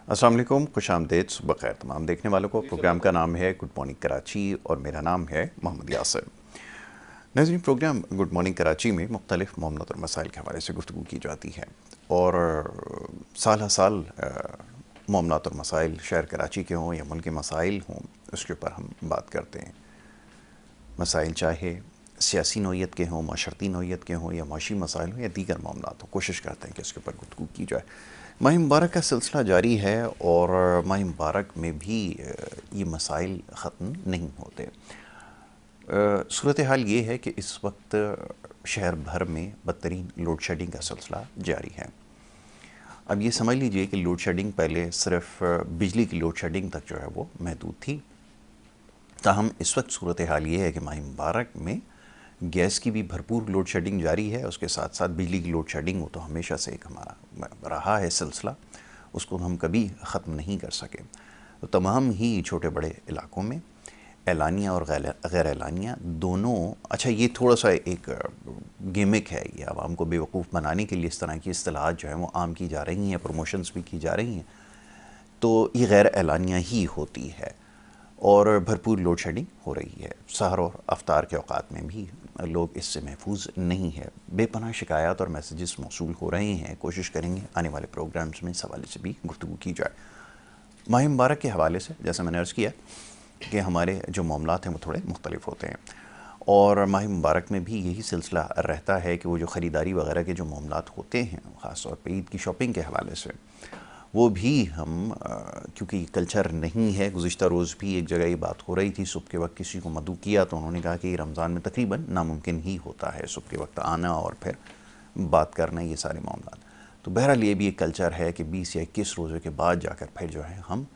अस्सलाम वालेकुम, खुशामदीद, सुबह खैर तमाम देखने वालों को। प्रोग्राम का नाम है गुड मॉर्निंग कराची और मेरा नाम है मोहम्मद यासिर। नाज़रीन, प्रोग्राम गुड मॉर्निंग कराची में मुख्तलिफ मामलात और मसाइल के हवाले से गुफ्तगू की जाती है और साल हर साल मामलात और मसाइल शहर कराची के हों या मुल्क के मसाइल हों, उसके ऊपर हम बात करते हैं। मसाइल चाहे सियासी नौइयत के हों, माशरती नौइयत के हों या माशी मसाइल हों या दीगर मामलात हों, कोशिश करते हैं कि उसके ऊपर गुफ्तगू की जाए। माह मुबारक का सिलसिला जारी है और माह मुबारक में भी ये मसाइल ख़त्म नहीं होते। सूरत हाल ये है कि इस वक्त शहर भर में बदतरीन लोड शेडिंग का सिलसिला जारी है। अब ये समझ लीजिए कि लोड शेडिंग पहले सिर्फ बिजली की लोड शेडिंग तक जो है वो महदूद थी, ताहम इस वक्त सूरत हाल ये है कि माह मुबारक में गैस की भी भरपूर लोड शेडिंग जारी है। उसके साथ साथ बिजली की लोड शेडिंग, वो तो हमेशा से एक हमारा रहा है सिलसिला, उसको हम कभी ख़त्म नहीं कर सके। तो तमाम ही छोटे बड़े इलाक़ों में एलानिया और गैर एलानिया दोनों, अच्छा ये थोड़ा सा एक गिमिक है, ये आवाम को बेवकूफ़ बनाने के लिए इस तरह की इस्तिलाहात जो है वो आम की जा रही हैं, प्रमोशंस भी की जा रही हैं, तो ये गैर एलानिया ही होती है और भरपूर लोड शेडिंग हो रही है। सहर और अफ्तार के औकात में भी लोग इससे महफूज नहीं है। बेपनाह शिकायत और मैसेजेस मौसूल हो रहे हैं। कोशिश करेंगे आने वाले प्रोग्राम्स में इस हवाले से भी गुफ्तगू की जाए। माह मुबारक के हवाले से जैसे मैंने अर्ज़ किया कि हमारे जो मामलात हैं वो थोड़े मुख्तलिफ होते हैं और माह मुबारक में भी यही सिलसिला रहता है कि वो जो ख़रीदारी वगैरह के जो मामलात होते हैं, ख़ास तौर पर ईद की शॉपिंग के हवाले से, वो भी हम क्योंकि कल्चर नहीं है। गुज़िश्ता रोज़ भी एक जगह ये बात हो रही थी, सुबह के वक्त किसी को मदऊ किया तो उन्होंने कहा कि रमज़ान में तकरीबन नामुमकिन ही होता है सुबह के वक्त आना और फिर बात करना, ये सारे मामला। तो बहरहाल ये भी एक कल्चर है कि 20 या 21 रोज़े के बाद जाकर फिर जो है हम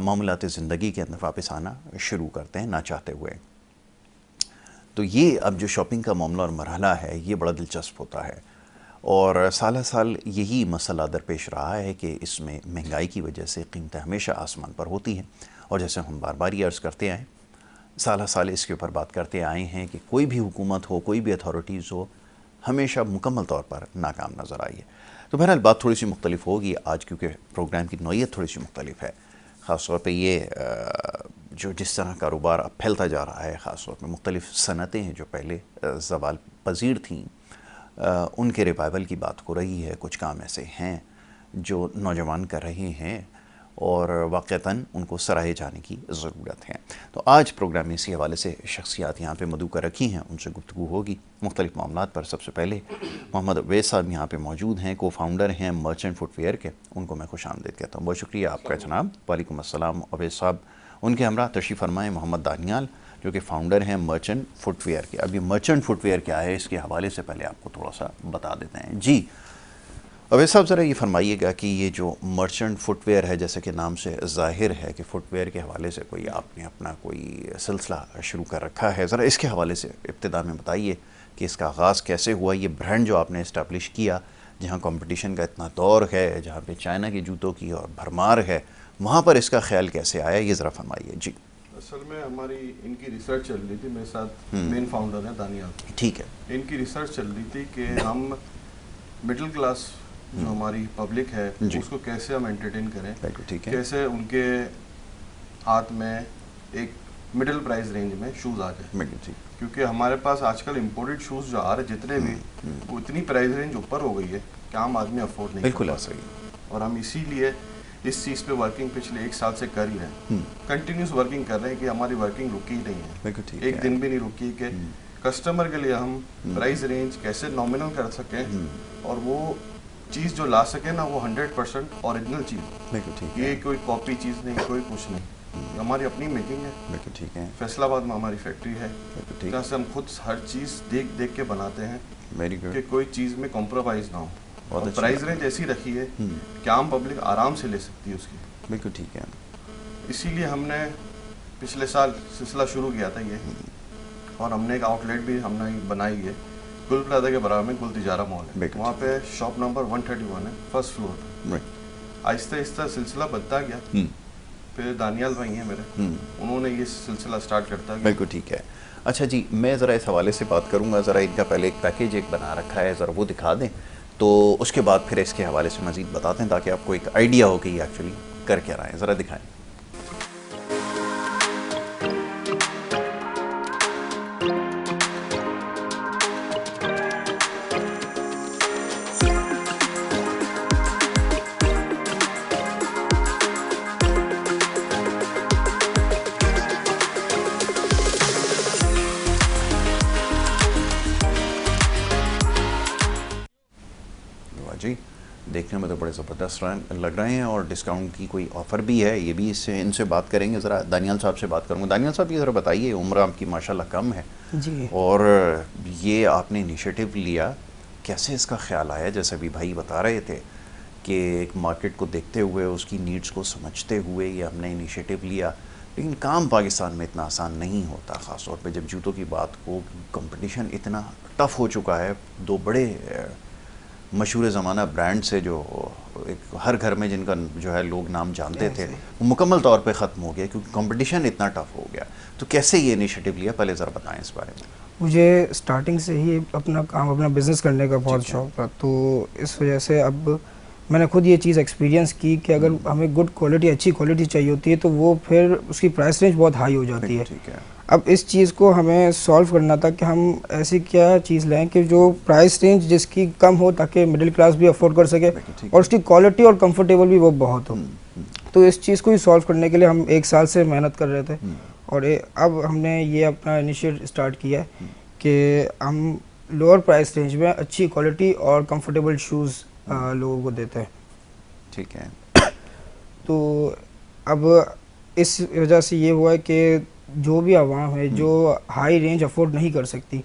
मामलात ज़िंदगी के अंदर वापस आना शुरू करते हैं ना चाहते हुए। तो ये अब जो शॉपिंग का मामला और मरहला है ये बड़ा दिलचस्प होता है और साल साल यही मसला दरपेश रहा है कि इसमें महंगाई की वजह से कीमतें हमेशा आसमान पर होती हैं और जैसे हम बार बार ये अर्ज़ करते आए, साल साल इसके ऊपर बात करते आए हैं कि कोई भी हुकूमत हो, कोई भी अथॉरिटीज़ हो, हमेशा मुकम्मल तौर पर नाकाम नज़र आई है। तो बहरहाल बात थोड़ी सी मुख्तलिफ होगी आज, क्योंकि प्रोग्राम की नौइयत थोड़ी सी मुख्तलिफ है। ख़ास तौर पर ये जो जिस तरह कारोबार अब फैलता जा रहा है, ख़ास तौर पर मुख्तलिफ सनतें हैं जो पहले ज़वाल पजीर थीं, उनके रिवाइवल की बात हो रही है। कुछ काम ऐसे हैं जो नौजवान कर रहे हैं और वाक़तन उनको सराहे जाने की ज़रूरत है। तो आज प्रोग्राम में इसी हवाले से शख्सियात यहाँ पे मदऊ कर रखी हैं, उनसे गुफ्तगू होगी मुख्तलिफ मामलात पर। सबसे पहले मोहम्मद अवैस साहब यहाँ पे मौजूद हैं, को फाउंडर हैं मर्चेंट फुटवेयर के। उनको मैं खुशामदीद कहता हूँ। बहुत शुक्रिया आपका जनाब। वालेकुम अस्सलाम अवैस साहब। उनके हमरा तशरीफ़ फरमाएँ मोहम्मद दानियाल, जो कि फ़ाउंडर हैं मर्चेंट फुटवेयर के। अब ये मर्चेंट फुटवेयर क्या है, इसके हवाले से पहले आपको थोड़ा सा बता देते हैं। जी अवैस साहब, ज़रा ये फरमाइएगा कि ये जो मर्चेंट फुटवेयर है, जैसे कि नाम से ज़ाहिर है कि फ़ुटवेयर के हवाले से कोई आपने अपना कोई सिलसिला शुरू कर रखा है, ज़रा इसके हवाले से इब्तिदा में बताइए कि इसका आगाज़ कैसे हुआ। ये ब्रांड जो आपने इस्टेब्लिश किया, जहाँ कंपटीशन का इतना दौर है, जहाँ पे चाइना के जूतों की और भरमार है, वहाँ पर इसका ख्याल कैसे आया, ये ज़रा फरमाइए। जी। असल में हमारी इनकी रिसर्च चल रही थी, मेरे साथ मेन फाउंडर हैं दानियाल। ठीक है। इनकी रिसर्च चल रही थी कि हम मिडिल क्लास जो हमारी पब्लिक है उसको कैसे हम एंटरटेन करें, ठीक है। कैसे उनके हाथ में एक मिडिल प्राइस रेंज में शूज़ आ जाए। क्योंकि हमारे पास आजकल इम्पोर्टेड शूज़ जो आ रहे जितने भी, वो इतनी प्राइस रेंज ऊपर हो गई है कि आम आदमी अफोर्ड नहीं बिल्कुल कर सही। और हम इसीलिए इस चीज़ पे वर्किंग पिछले 1 साल से कर ही रहे हैं। कंटिन्यूस वर्किंग कर रहे हैं कि हमारी वर्किंग रुकी ही नहीं है, एक दिन भी नहीं रुकी कि कस्टमर के लिए हम प्राइस रेंज कैसे नॉमिनल कर सकें और वो चीज़ जो ला सके ना वो 100% ओरिजिनल चीज़, ये कोई कॉपी चीज़ नहीं, कोई कुछ नहीं। हमारी अपनी मेकिंग है। ठीक है। फैसलाबाद में हमारी फैक्ट्री है, जहाँ से हम खुद हर चीज़ देख देख के बनाते हैं कि कोई चीज़ में कॉम्प्रोमाइज़ ना हो। और प्राइस रेंज ऐसी रखी है कि आम पब्लिक आराम से ले सकती है उसकी। बिल्कुल ठीक है। इसीलिए हमने पिछले साल सिलसिला शुरू किया था ये, और हमने एक आउटलेट भी हमने बनाई है गुल प्लाजा के बराबर में, गुल तिजारा मॉल है, वहाँ पे शॉप नंबर 131 है, फर्स्ट फ्लोर पर। आहिस्ता आहिस्ता सिलसिला बढ़ता गया। फिर दानियाल भाई हैं मेरे, उन्होंने ये सिलसिला स्टार्ट करता गया। बिल्कुल ठीक है। अच्छा जी, मैं ज़रा इस हवाले से बात करूँगा। ज़रा इनका पहले एक पैकेज एक बना रखा है, ज़रा वो दिखा दें तो उसके बाद फिर इसके हवाले से मज़ीद बताते हैं ताकि आपको एक आइडिया हो कि ये एक्चुअली कर क्या रहा है। ज़रा दिखाएं। जी, देखने में तो बड़े ज़बरदस्त लग रहे हैं और डिस्काउंट की कोई ऑफ़र भी है, ये भी इससे इनसे बात करेंगे। ज़रा दानियाल साहब से बात करूँगा। दानियाल साहब, ये ज़रा बताइए, उम्र आपकी माशाल्लाह कम है जी, और ये आपने इनिशिएटिव लिया, कैसे इसका ख्याल आया? जैसे अभी भाई बता रहे थे कि एक मार्केट को देखते हुए, उसकी नीड्स को समझते हुए ये हमने इनिशिएटिव लिया, लेकिन काम पाकिस्तान में इतना आसान नहीं होता, ख़ास तौर पे जब जूतों की बात हो, कंपटीशन इतना टफ़ हो चुका है। दो बड़े मशहूर ज़माना ब्रांड से जो एक हर घर में जिनका जो है लोग नाम जानते थे, वो मुकम्मल तौर पे ख़त्म हो गया क्योंकि कंपटीशन इतना टफ़ हो गया। तो कैसे ये इनिशिएटिव लिया, पहले ज़रा बताएं इस बारे में। मुझे स्टार्टिंग से ही अपना काम, अपना बिज़नेस करने का बहुत शौक था, तो इस वजह से अब मैंने खुद ये चीज़ एक्सपीरियंस की कि अगर हमें गुड क्वालिटी, अच्छी क्वालिटी चाहिए होती है तो वो फिर उसकी प्राइस रेंज बहुत हाई हो जाती है। ठीक है। अब इस चीज़ को हमें सॉल्व करना था कि हम ऐसी क्या चीज़ लें कि जो प्राइस रेंज जिसकी कम हो ताकि मिडिल क्लास भी अफोर्ड कर सके और उसकी क्वालिटी और कंफर्टेबल भी वो बहुत हो। तो इस चीज़ को ही सॉल्व करने के लिए हम 1 साल से मेहनत कर रहे थे और अब हमने ये अपना इनिशिएटिव स्टार्ट किया है कि हम लोअर प्राइस रेंज में अच्छी क्वालिटी और कंफर्टेबल शूज़ लोगों को देते हैं। ठीक है। तो अब इस वजह से ये हुआ है कि जो भी आवाम है जो हाई रेंज अफोर्ड नहीं कर सकती,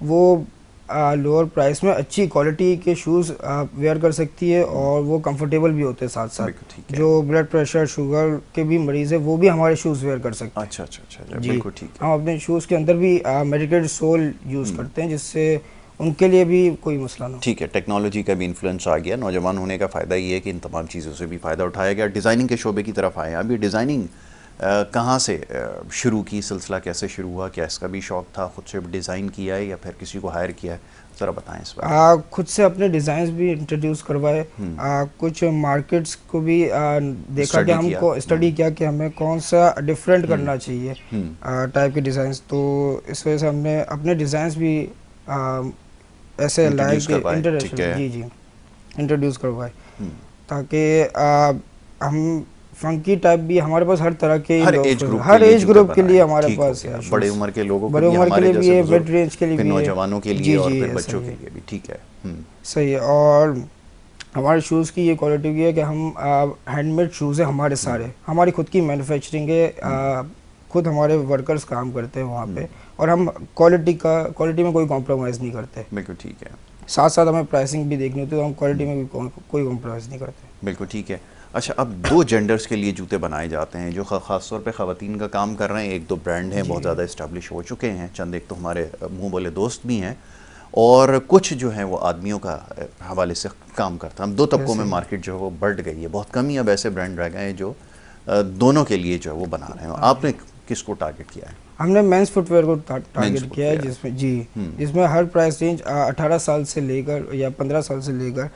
वो लोअर प्राइस में अच्छी क्वालिटी के शूज़ वेयर कर सकती है और वो कंफर्टेबल भी होते हैं। साथ साथ जो ब्लड प्रेशर, शुगर के भी मरीज़ है वो भी हमारे शूज़ वेयर कर सकते हैं। अच्छा, जी, बिल्कुल ठीक है। हम अपने शूज़ के अंदर भी मेडिकेटेड सोल यूज़ करते हैं जिससे उनके लिए भी कोई मसला ना हो। ठीक है, टेक्नोलॉजी का भी इन्फ्लुएंस आ गया। नौजवान होने का फ़ायदा ये है कि इन तमाम चीज़ों से भी फ़ायदा उठाया गया। डिज़ाइनिंग के शोबे की तरफ आए। अभी डिज़ाइनिंग कहाँ से शुरू की, सिलसिला कैसे शुरू हुआ? क्या इसका भी शौक़ था, खुद से डिज़ाइन किया है या फिर किसी को हायर किया है? ज़रा बताएं इस बारे में। खुद से अपने डिज़ाइंस भी इंट्रोड्यूस करवाए, कुछ मार्केट्स को भी देखा कि हमको स्टडी किया कि हमें कौन सा डिफरेंट करना चाहिए टाइप के डिज़ाइंस। तो इस वजह से हमने अपने डिज़ाइंस भी ऐसे लाइक इंटरनेशनल इंट्रोड्यूस करवाए ताकि हम फंकी टाइप भी, हमारे पास हर तरह के हर एज ग्रुप के लिए हमारे पास है। बड़े उम्र के लोगों बड़े उम्र के लिए भी है, मिड रेंज के लिए भी है, नौजवानों के लिए और फिर बच्चों के लिए भी। ठीक है, सही है। और हमारे शूज़ की ये क्वालिटी भी है कि हम हैंडमेड शूज़ है हमारे सारे, हमारी खुद की मैन्युफैक्चरिंग है, खुद हमारे वर्कर्स काम करते हैं वहाँ पे और हम क्वालिटी में कोई कॉम्प्रोमाइज़ नहीं करते। बिल्कुल ठीक है। साथ साथ हमें प्राइसिंग भी देखनी होती है तो हम क्वालिटी में भी कोई कॉम्प्रोमाइज़ नहीं करते। बिल्कुल ठीक है। अच्छा, अब 2 जेंडर्स के लिए जूते बनाए जाते हैं जो ख़ास तौर पे ख़वातीन का काम कर रहे हैं। 1-2 ब्रांड हैं, बहुत ज़्यादा इस्टेब्लिश हो चुके हैं, चंद एक तो हमारे मुँह बोले दोस्त भी हैं और कुछ जो हैं वो आदमियों का हवाले से काम करता है। हम 2 तबकों में मार्केट जो है वो बढ़ गई है, बहुत कम ही अब ऐसे ब्रांड रह गए हैं जो दोनों के लिए जो है वो बना रहे हैं। आपने किसको टारगेट किया है? हमने मेंस फुटवेयर को टारगेट किया है जिसमें हर प्राइस रेंज 18 साल से लेकर या 15 साल से लेकर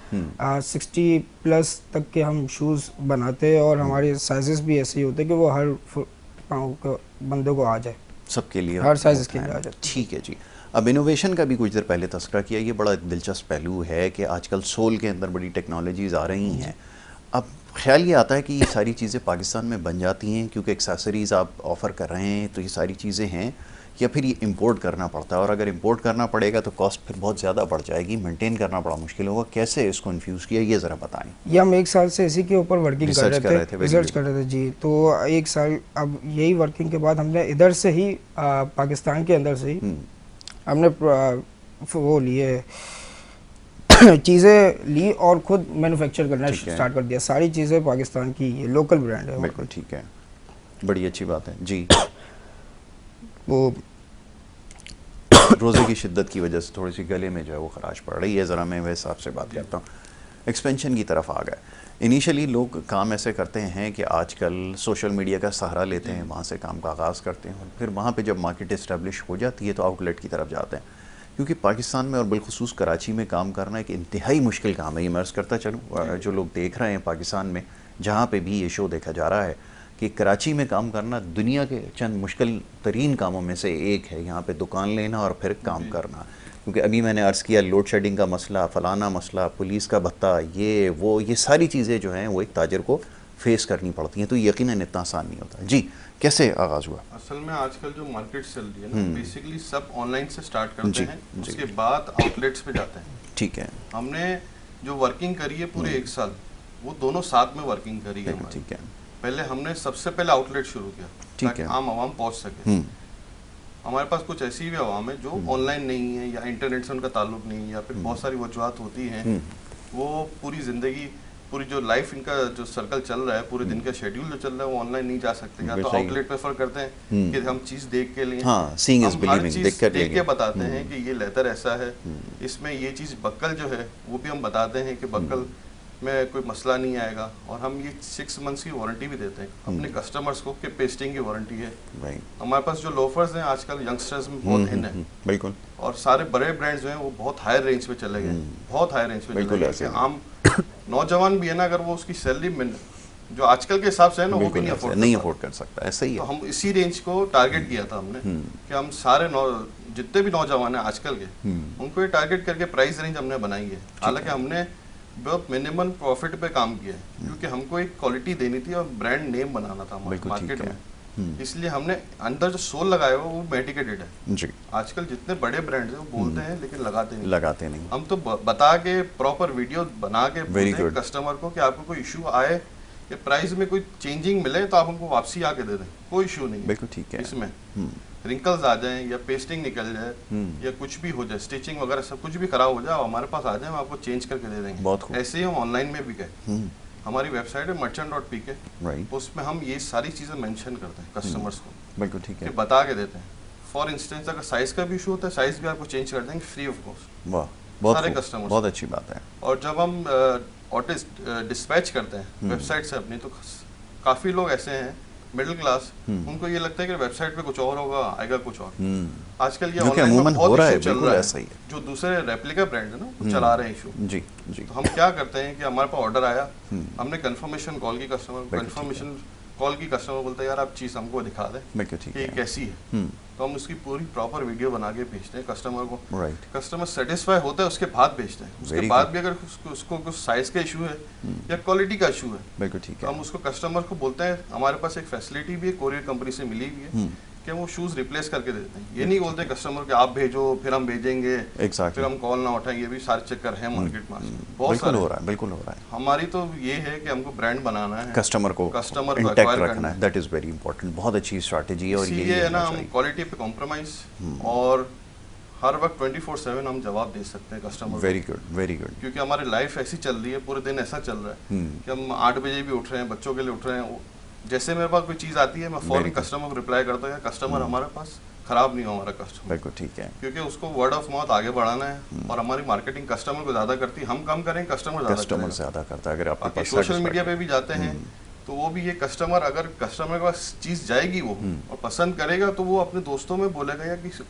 60 प्लस तक के हम शूज़ बनाते हैं और हमारे साइजेस भी ऐसे ही होते हैं कि वो हर पाँव के बंदे को आ जाए, सबके लिए, हर साइज के लिए आ जाए। ठीक है जी। अब इनोवेशन का भी कुछ देर पहले तस्करा किया, ये बड़ा दिलचस्प पहलू है कि आजकल सोल के अंदर बड़ी टेक्नोलॉजीज़ आ रही हैं। अब ख्याल ये आता है कि ये सारी चीज़ें पाकिस्तान में बन जाती हैं क्योंकि एक्सेसरीज़ आप ऑफ़र कर रहे हैं, तो ये सारी चीज़ें हैं, या फिर ये इंपोर्ट करना पड़ता है? और अगर इंपोर्ट करना पड़ेगा तो कॉस्ट फिर बहुत ज़्यादा बढ़ जाएगी, मेंटेन करना बड़ा मुश्किल होगा। कैसे इसको इन्फ्यूज़ किया, ये ज़रा बताएं। ये हम 1 साल से इसी के ऊपर वर्किंग कर रहे थे, रिसर्च कर रहे थे जी। तो 1 साल अब यही वर्किंग के बाद हमने इधर से ही पाकिस्तान के अंदर से ही हमने वो लिए चीज़ें ली और खुद मैन्युफैक्चर करना स्टार्ट कर दिया। सारी चीज़ें पाकिस्तान की, ये लोकल ब्रांड है। बिल्कुल ठीक है, बड़ी अच्छी बात है जी। वो रोज़े की शिद्दत की वजह से थोड़ी सी गले में जो है वो खराश पड़ रही है, ज़रा मैं वह हिसाब से बात करता हूँ। एक्सपेंशन की तरफ आ गए। इनिशियली लोग काम ऐसे करते हैं कि आजकल सोशल मीडिया का सहारा लेते हैं, वहाँ से काम का आगाज़ करते हैं और फिर वहाँ पे जब मार्केट इस्टेब्लिश हो जाती है तो आउटलेट की तरफ जाते हैं। क्योंकि पाकिस्तान में और बिलखुसूस कराची में काम करना एक इंतहाई मुश्किल काम है। ये मैं अर्ज़ करता चलूँ, जो लोग देख रहे हैं पाकिस्तान में जहाँ पे भी ये शो देखा जा रहा है कि कराची में काम करना दुनिया के चंद मुश्किल तरीन कामों में से एक है। यहाँ पे दुकान लेना और फिर काम करना, क्योंकि अभी मैंने अर्ज़ किया लोड शेडिंग का मसला, फ़लाना मसला, पुलिस का भत्ता, ये सारी चीज़ें जो हैं वो एक ताजर को फेस करनी पड़ती हैं, तो यकीनन इतना आसान नहीं होता। जी, कैसे आगाज़ हुआ? असल में आजकल जो मार्केट चल रही है ना, बेसिकली सब ऑनलाइन से स्टार्ट करते हैं, उसके बाद आउटलेट्स पे जाते हैं। ठीक है। हमने जो वर्किंग करी है पूरे 1 साल, वो दोनों साथ में वर्किंग करी है। ठीक है। पहले हमने सबसे पहले आउटलेट शुरू किया ताकि आम आवाम पहुंच सके। हमारे पास कुछ ऐसी भी आवाम है जो ऑनलाइन नहीं है या इंटरनेट से उनका ताल्लुक नहीं है, या फिर बहुत सारी वजूहत होती हैं, वो पूरी ज़िंदगी, पूरी जो लाइफ इनका जो सर्कल चल रहा है, पूरे दिन का शेड्यूल जो चल रहा है, वो ऑनलाइन नहीं जा सकते। या तो आउटलेट प्रेफर करते हैं कि हम चीज़ देख के लें, हाँ, seeing is believing, देख के बताते हैं कि ये लेदर ऐसा है, इसमें ये चीज़ बक्कल जो है वो भी हम बताते हैं कि बक्कल में कोई मसला नहीं आएगा। और हम ये 6 मंथ्स की वारंटी भी देते हैं अपने कस्टमर्स को कि पेस्टिंग की वारंटी है। हमारे पास जो लोफर्स हैं आजकल यंगस्टर्स में बहुत इन है, बिल्कुल, और सारे बड़े ब्रांड्स जो हैं वो बहुत हाई रेंज पे चले गए, बहुत हाई रेंज पे चले गए। आम नौजवान भी है ना, अगर वो उसकी सैलरी जो आजकल के हिसाब से है ना, वो भी नहीं अफोर्ड कर सकता। ऐसा ही है। तो हम इसी रेंज को टारगेट किया था हमने कि हम सारे जितने भी नौजवान हैं आजकल के, उनको ये टारगेट करके प्राइस रेंज हमने बनाई है। हालांकि हमने बहुत मिनिमम प्रॉफिट पे काम किया है, क्योंकि हमको एक क्वालिटी देनी थी और ब्रांड नेम बनाना था मार्केट में। इसलिए हमने अंदर जो सोल लगाया हुआ वो मेडिकेटेड है जी। आजकल जितने बड़े ब्रांड्स हैं वो बोलते हैं लेकिन लगाते नहीं। हम तो बता के प्रॉपर वीडियो बना के बोलते हैं कस्टमर को कि आपको कोई इशू आए या प्राइस में कोई चेंजिंग मिले तो आप हमको वापसी आके दे दें, कोई इशू नहीं। बिल्कुल ठीक है। इसमें रिंकल्स आ जाएं या पेस्टिंग निकल जाए या कुछ भी हो जाए, स्टिचिंग वगैरह सब कुछ भी खराब हो जाए, हमारे पास आ जाए, हम आपको चेंज करके दे देंगे। ऐसे ही हम ऑनलाइन में भी गए। हमारी वेबसाइट है merchant.pk, उसमें हम ये सारी चीज़ें मेंशन करते हैं कस्टमर्स को, बिल्कुल ठीक है, बता के देते हैं। फॉर इंस्टेंस अगर साइज़ का भी इशू होता है, साइज़ भी आपको चेंज कर देंगे फ्री ऑफ कॉस्ट। वाह, सारे कस्टमर्स, बहुत अच्छी बात है। और जब हम ऑर्डर डिस्पैच करते हैं वेबसाइट से अपनी, तो काफ़ी लोग ऐसे हैं मिडिल क्लास, उनको ये लगता है कि वेबसाइट पे कुछ और होगा, आएगा कुछ और। आजकल ये ऑनलाइन में बहुत इशू चल रहा है, जो दूसरे रेप्लिका ब्रांड है ना वो चला रहे हैं इशू जी जी। तो हम क्या करते हैं कि हमारे पास ऑर्डर आया, हमने कंफर्मेशन कॉल की कस्टमर, कंफर्मेशन कॉल की कस्टमर बोलता है यार आप चीज़ हमको दिखा दें कि कैसी है, तो हम उसकी पूरी प्रॉपर वीडियो बना के भेजते हैं कस्टमर को। कस्टमर सेटिस्फाई होता है, उसके बाद भेजते हैं। उसके बाद भी अगर उसको कुछ साइज का इशू है या क्वालिटी का इशू है, बिल्कुल ठीक है, तो हम उसको कस्टमर को बोलते हैं, हमारे पास एक फैसिलिटी भी है, कोरियर कंपनी से मिली हुई है कि वो शूज़ रिप्लेस करके देते हैं। ये नहीं बोलते कस्टमर कि आप भेजो फिर हम भेजेंगे, फिर हम कॉल ना उठाएंगे। ये भी सारे चक्कर है मार्केट में, बहुत सारे हो रहा है। बिल्कुल हो रहा है। हमारी तो ये है कि हमको ब्रांड बनाना है, कस्टमर को इंटैक्ट रखना है, दैट इज वेरी इंपॉर्टेंट। बहुत अच्छी स्ट्रैटेजी है। और ये है ना, हम क्वालिटी पे कॉम्प्रोमाइज और हर वक्त 24/7 हम जवाब दे सकते हैं customer. Very good, very good. क्योंकि हमारी लाइफ ऐसी चल रही है, पूरे दिन ऐसा चल रहा है कि हम 8 बजे भी उठ रहे हैं, बच्चों के लिए उठ रहे हैं। जैसे मेरे पास कोई चीज़ आती है, मैं फौरन कस्टमर को रिप्लाई करता हूँ, कस्टमर हमारे पास खराब नहीं हो, हमारा कस्टमर बिल्कुल ठीक है, क्योंकि उसको वर्ड ऑफ माउथ आगे बढ़ाना है। और हमारी मार्केटिंग कस्टमर को ज़्यादा करती है, हम कम करें कस्टमर ज़्यादा करता है। अगर आप सोशल मीडिया पे भी जाते हैं तो वो भी ये कस्टमर, अगर कस्टमर के पास चीज़ जाएगी वो और पसंद करेगा तो वो अपने दोस्तों में बोलेगा या किसी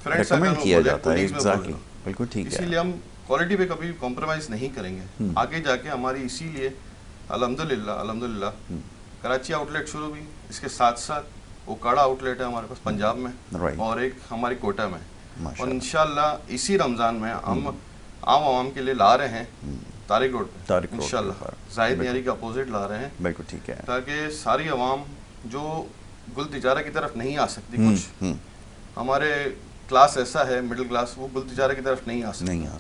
फ्रेंड सर्कल में किया जाता है। एग्जैक्टली, बिल्कुल ठीक है। इसीलिए हम क्वालिटी पे कभी कॉम्प्रोमाइज़ नहीं करेंगे। आगे जाके हमारी इसीलिए अल्हम्दुलिल्लाह कराची आउटलेट शुरू हुई, इसके साथ साथ ओकाड़ा आउटलेट है हमारे पास पंजाब में, और एक हमारी कोटा में। और इंशाल्लाह इसी रमज़ान में हम आम आवाम के लिए ला रहे हैं तारिक रोड पे, इंशाल्लाह जाहिद मियारी के अपोजिट ला रहे हैं, बिल्कुल ठीक है, ताकि सारी आवाम जो गुल तिजारा की तरफ नहीं आ सकती, कुछ हमारे क्लास ऐसा है मिडिल क्लास, वो गुल तिजारा की तरफ नहीं आ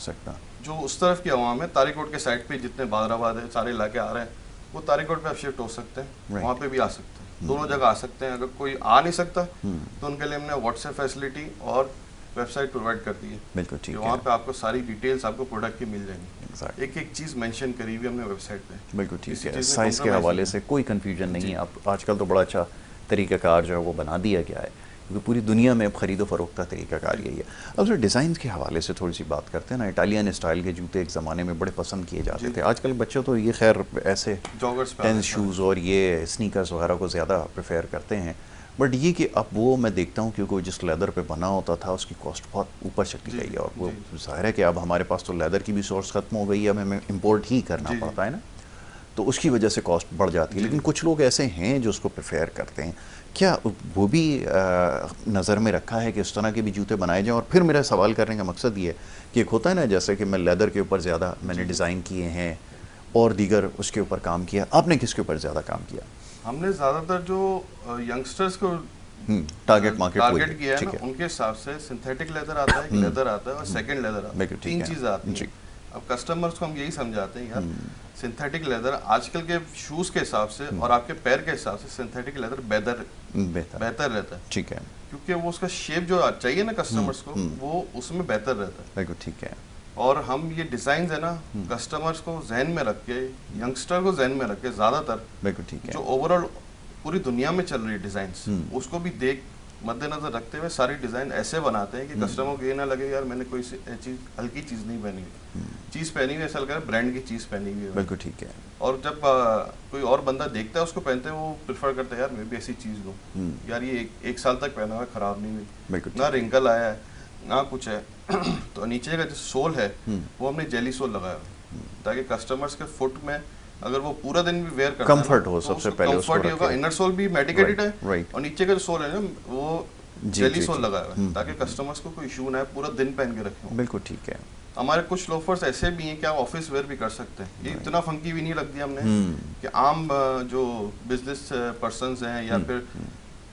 सकता। जो उस तरफ की आवाम है, तारिक रोड के साइड पे जितने बादराबाद है, सारे इलाके आ रहे हैं, वो तारिक रोड पे आप शिफ्ट हो सकते हैं, वहाँ पे भी आ सकते हैं, दोनों जगह आ सकते हैं। अगर कोई आ नहीं सकता तो उनके लिए हमने व्हाट्सएप फैसिलिटी और वेबसाइट प्रोवाइड कर दी है, बिल्कुल ठीक है। वहाँ पे आपको सारी डिटेल्स आपको प्रोडक्ट की मिल जाएंगी, एक एक चीज़ मेंशन करी हुई हमने वेबसाइट पे, बिल्कुल ठीक है। साइज के हवाले से कोई कंफ्यूजन नहीं है। आप आजकल तो बड़ा अच्छा तरीक़ाकार जो है वो बना दिया गया है, क्योंकि पूरी दुनिया में ख़रीदो फरोख्त का तरीक़ाकार यही है। अब सर डिज़ाइन के हवाले से थोड़ी सी बात करते हैं ना। इटालियन स्टाइल के जूते एक ज़माने में बड़े पसंद किए जाते थे, आजकल बच्चे तो ये खैर ऐसे टेनिस शूज़ और ये स्नीकर्स वगैरह को ज़्यादा प्रेफर करते हैं। बट ये कि अब वो मैं देखता हूँ क्योंकि जिस लेदर पे बना होता था उसकी कॉस्ट बहुत ऊपर चली गई है, और वो जाहिर है कि अब हमारे पास तो लेदर की भी सोर्स खत्म हो गई है, अब हमें इम्पोर्ट ही करना पड़ता है ना, तो उसकी वजह से कॉस्ट बढ़ जाती है। लेकिन कुछ लोग ऐसे हैं जो उसको प्रेफर करते हैं, क्या वो भी नज़र में रखा है कि इस तरह के भी जूते बनाए जाएँ? और फिर मेरा सवाल करने का मकसद ये है कि एक होता है ना, जैसे कि मैं लेदर के ऊपर ज़्यादा मैंने डिज़ाइन किए हैं और दीगर उसके ऊपर काम किया, आपने किसके ऊपर ज़्यादा काम किया? हमने ज़्यादातर जो यंगस्टर्स को टारगेट किया है ना, उनके हिसाब से सिंथेटिक लेदर आता है, लेदर आता है और सेकंड लेदर आता है, 3 चीज़ें आती हैं। अब कस्टमर्स को हम यही समझाते हैं यार, सिंथेटिक लेदर आजकल के शूज़ के हिसाब से और आपके पैर के हिसाब से सिंथेटिक लेदर बेहतर रहता है। ठीक है, क्योंकि वो उसका शेप जो चाहिए ना कस्टमर्स को, वो उसमें बेहतर रहता है। बिल्कुल ठीक है। और हम ये डिज़ाइन है ना, कस्टमर्स को जहन में रख के, यंगस्टर को जहन में रख के ज़्यादातर, बिल्कुल ठीक है, जो ओवरऑल पूरी दुनिया में चल रही है डिज़ाइंस, उसको भी मद्देनजर रखते हुए सारी डिज़ाइन ऐसे बनाते हैं कि कस्टमर को ये ना लगे यार मैंने कोई चीज़ हल्की चीज़ नहीं पहनी हुई, चीज़ पहनी हुई ऐसा लग रहा है ब्रांड की चीज़ पहनी हुई है। बिल्कुल ठीक है। और जब कोई और बंदा देखता है उसको पहनते हैं, वो प्रेफर करता है यार मैं भी ऐसी चीज़ लूँ, यार ये एक साल तक पहना हुआ ख़राब नहीं हुई, ना रिंकल आया है ना कुछ है। तो नीचे का जो सोल है वो हमने जेली सोल लगाया ताकि कस्टमर्स के फुट में अगर वो पूरा दिन भी वेयर करता है कंफर्ट हो, सबसे पहले उसको कंफर्ट होगा। इनर सोल भी मेडिकेटेड है और नीचे का जो सोल है ना वो जेली सोल लगाया हुआ है ताकि कस्टमर्स को कोई इशू ना है, पूरा दिन पहन के रखें। बिल्कुल ठीक है। हमारे कुछ लोफर्स ऐसे भी हैं कि आप ऑफिस वेयर भी कर सकते हैं, ये इतना फंकी भी नहीं रख दिया हमने कि आम जो बिजनेस पर्सन्स हैं या फिर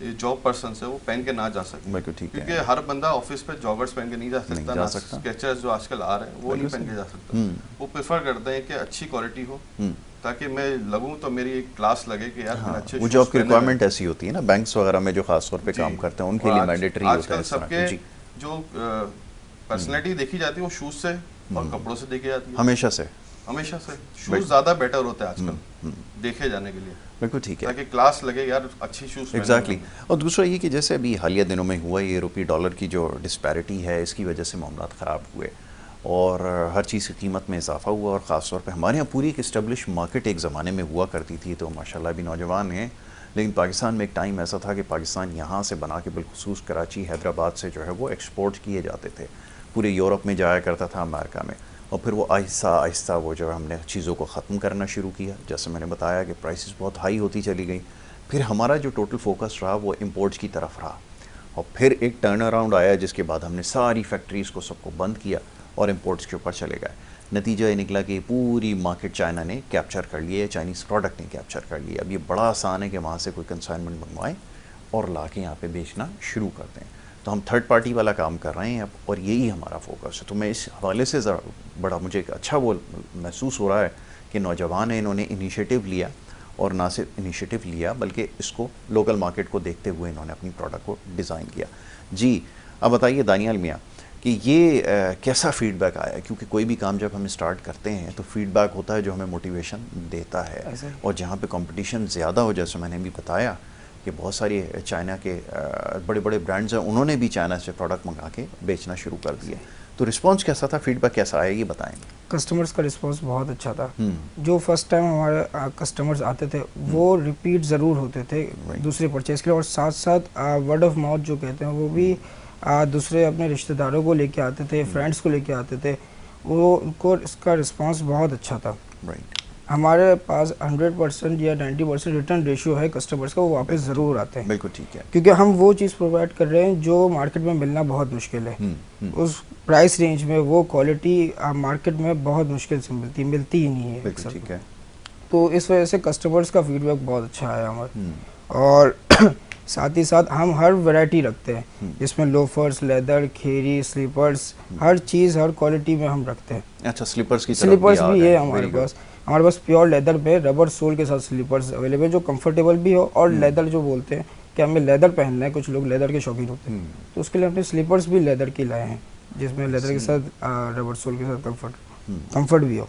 जॉब पर्सन है वो पहन के ना जा सकते। बिल्कुल ठीक है, क्योंकि हर बंदा ऑफिस पे जॉगर्स पहन के नहीं जा सकता, ना स्केचर्स जो आजकल आ रहे हैं वो नहीं पहन के जा सकता। वो प्रेफर करते हैं कि अच्छी क्वालिटी हो ताकि मैं लगूं तो मेरी एक क्लास लगे कि यार अच्छे वो जॉब की रिक्वायरमेंट ऐसी होती है ना, बैंक्स वगैरह में जो खास तौर पे काम करते हैं उनके लिए मैंडेटरी होता है। सबके जो पर्सनैलिटी देखी जाती है वो शूज से और कपड़ों से देखी जाती है, हमेशा से शूज ज्यादा बेटर होते हैं आजकल देखे जाने के लिए। बिल्कुल ठीक है, ताकि क्लास लगे यार अच्छी शूज। एग्जैक्टली। और दूसरा ये कि जैसे अभी हालिया दिनों में हुआ ये रुपये डॉलर की जो डिस्पैरिटी है, इसकी वजह से मामला ख़राब हुए और हर चीज़ की कीमत में इजाफा हुआ, और ख़ास तौर पे हमारे यहाँ पूरी एक इस्टेब्लिश मार्केट एक ज़माने में हुआ करती थी, तो माशाल्लाह भी नौजवान हैं। लेकिन पाकिस्तान में एक टाइम ऐसा था कि पाकिस्तान यहाँ से बना के बिलखुसूस कराची हैदराबाद से जो है वो एक्सपोर्ट किए जाते थे, पूरे यूरोप में जाया करता था, अमेरिका में। और फिर वो आहिस्ता आहिस्ता वो जो है हमने चीज़ों को ख़त्म करना शुरू किया, जैसे मैंने बताया कि प्राइसेस बहुत हाई होती चली गई। फिर हमारा जो टोटल फोकस रहा वो इंपोर्ट्स की तरफ रहा, और फिर एक टर्न अराउंड आया जिसके बाद हमने सारी फैक्ट्रीज़ को सबको बंद किया और इंपोर्ट्स के ऊपर चले गए। नतीजा ये निकला कि पूरी मार्केट चाइना ने कैप्चर कर लिया है, चाइनीज़ प्रोडक्ट ने कैप्चर कर लिया। अब ये बड़ा आसान है कि वहाँ से कोई कंसाइनमेंट मंगवाएं और ला के यहाँ पर बेचना शुरू कर दें। तो हम थर्ड पार्टी वाला काम कर रहे हैं अब, और यही हमारा फोकस है। तो मैं इस हवाले से ज़रा बड़ा मुझे अच्छा वो महसूस हो रहा है कि नौजवान हैं, इन्होंने इनिशिएटिव लिया, और ना सिर्फ इनिशिएटिव लिया बल्कि इसको लोकल मार्केट को देखते हुए इन्होंने अपनी प्रोडक्ट को डिज़ाइन किया। जी, अब बताइए दानियाल मियाँ कि ये कैसा फीडबैक आया, क्योंकि कोई भी काम जब हम स्टार्ट करते हैं तो फीडबैक होता है जो हमें मोटिवेशन देता है, और जहाँ पे कंपटीशन ज़्यादा हो, जैसे मैंने भी बताया कि बहुत सारी चाइना के बड़े बड़े ब्रांड्स हैं, उन्होंने भी चाइना से प्रोडक्ट मंगा के बेचना शुरू कर दिया। तो रिस्पांस कैसा था, फीडबैक कैसा आया, ये बताएं। कस्टमर्स का रिस्पांस बहुत अच्छा था। जो फर्स्ट टाइम हमारे कस्टमर्स आते थे वो रिपीट ज़रूर होते थे दूसरे परचेज़ के लिए, और साथ साथ वर्ड ऑफ माउथ जो कहते हैं वो भी दूसरे अपने रिश्तेदारों को लेके आते थे, फ्रेंड्स को लेके आते थे, वो उनको इसका रिस्पांस बहुत अच्छा था। हमारे पास 100% या 90% रिटर्न रेशियो है कस्टमर्स का, वो वापस ज़रूर आते हैं। बिल्कुल ठीक है, क्योंकि हम वो चीज़ प्रोवाइड कर रहे हैं जो मार्केट में मिलना बहुत मुश्किल है। उस प्राइस रेंज में वो क्वालिटी मार्केट में बहुत मुश्किल से मिलती ही नहीं है। बिल्कुल ठीक है। तो इस वजह से कस्टमर्स का फीडबैक बहुत अच्छा आया हमारे। और साथ ही साथ हम हर वैरायटी रखते हैं जिसमें लोफर्स, लेदर, खेरी, स्लीपर्स, हर चीज़ हर क्वालिटी में हम रखते हैं। अच्छा, स्लीपर्स भी है हमारे पास प्योर लेदर पे रबर सोल के साथ स्लीपर्स अवेलेबल जो कंफर्टेबल भी हो, और लेदर जो बोलते हैं कि हमें लेदर पहनना है, कुछ लोग लेदर के शौकीन होते हैं, तो उसके लिए हमने स्लीपर्स भी लेदर के लाए हैं जिसमें लेदर के साथ रबर सोल के साथ कंफर्ट भी हो।